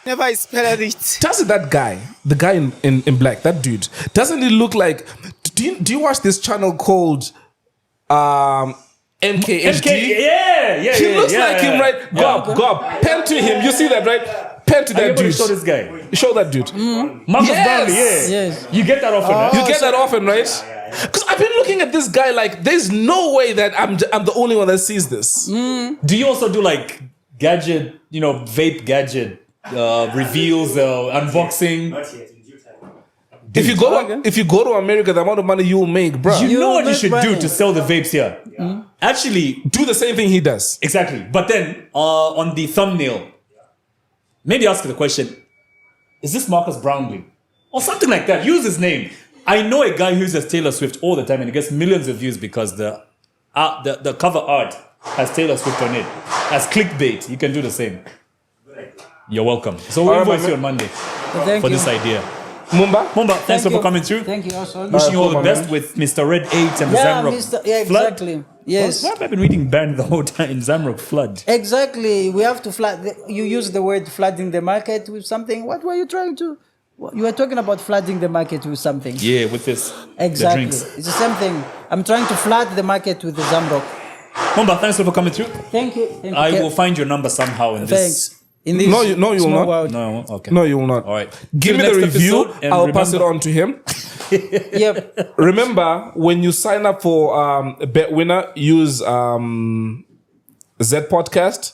Never expected it. Doesn't that guy, the guy in black, that dude, doesn't he look like? Do you watch this channel called MKHD? Yeah. He looks yeah, like yeah. him, right? Yeah. Gob, pen to him. You see that, right? Pen to Are you that able to dude. show this guy? Show that dude. Marcus Yes. Brownlee, yeah. Yes. You get that often, right? You get that often, right? Because I've been looking at this guy like, there's no way that I'm the only one that sees this. Do you also do like gadget, vape gadget reveals, unboxing? If you go to America, the amount of money you will make, bro. You know what you make should money. do to sell the vapes here? Actually, do the same thing he does. exactly. But then on the thumbnail, maybe ask the question, is this Marcus Brownlee? Or something like that. Use his name. I know a guy who uses Taylor Swift all the time and he gets millions of views because the the cover art has Taylor Swift on it. As clickbait, you can do the same. You're welcome. So we'll Alright, invoice you on Monday Thank for you. this idea. Mumba? Mumba, thanks Thank for you. coming through. Thank you also. Wishing you all cool, the my best man. with Mr. Red 8 and the Yeah, Zamrock yeah, Flood. exactly. Yes. Why have I been reading band the whole time in Zamrock Flood? Exactly. We have to flood. You use the word flooding the market with something. What were you trying to? You were talking about flooding the market with something. Yeah, with this. Exactly. The drinks. It's the same thing. I'm trying to flood the market with the Zamrock. Mumba, thanks for coming through. Thank you. Thank you. I will find your number somehow in this. Thanks. In this No, you will small not. world. No, I won't. Okay. No, you will not. All right. Give Till me the next review. episode, and I'll pass it remember- on to him. Yep. Remember, when you sign up for a bet winner, use Z Podcast.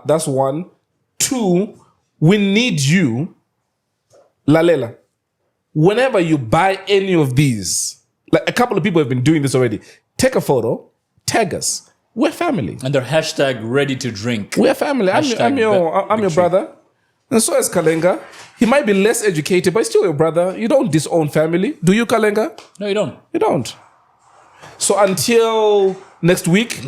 That's one. Two, we need you, Lalela. Whenever you buy any of these, like a couple of people have been doing this already, take a photo, tag us. We're family. And their hashtag ready to drink. We're family. I'm Hashtag your BigTree. brother. And so is Kalenga. He might be less educated, but he's still your brother. You don't disown family. Do you, Kalenga? No, you don't. You don't. So until next week,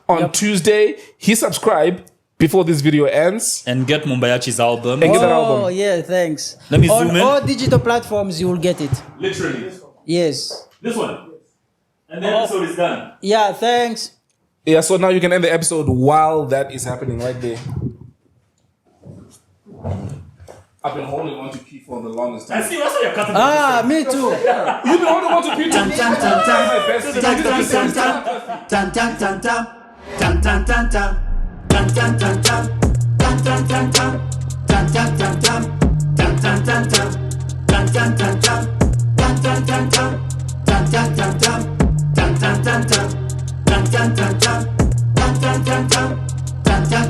on Tuesday, he subscribe before this video ends. And get Mumba Yachi's album. And get that Oh, album. yeah, thanks. Let me On zoom in. all digital platforms, you will get it. Literally. Yes. This one. And the episode is done. Yeah, thanks. Yeah, so now you can end the episode while that is happening right there. I've been holding on to pee for the longest time. see, that's why you're cutting Ah, me too. You've been holding on to pee Dun too. dun dun dun. My best Dun dun dun dun. Dun dun dun dun. Dun dun dun dun. Dun dun dun dun. Dun dun dun dun. Dun dun dun dun. Dun dun dun dun. Dun dun dun dun. Dun dun dun dun.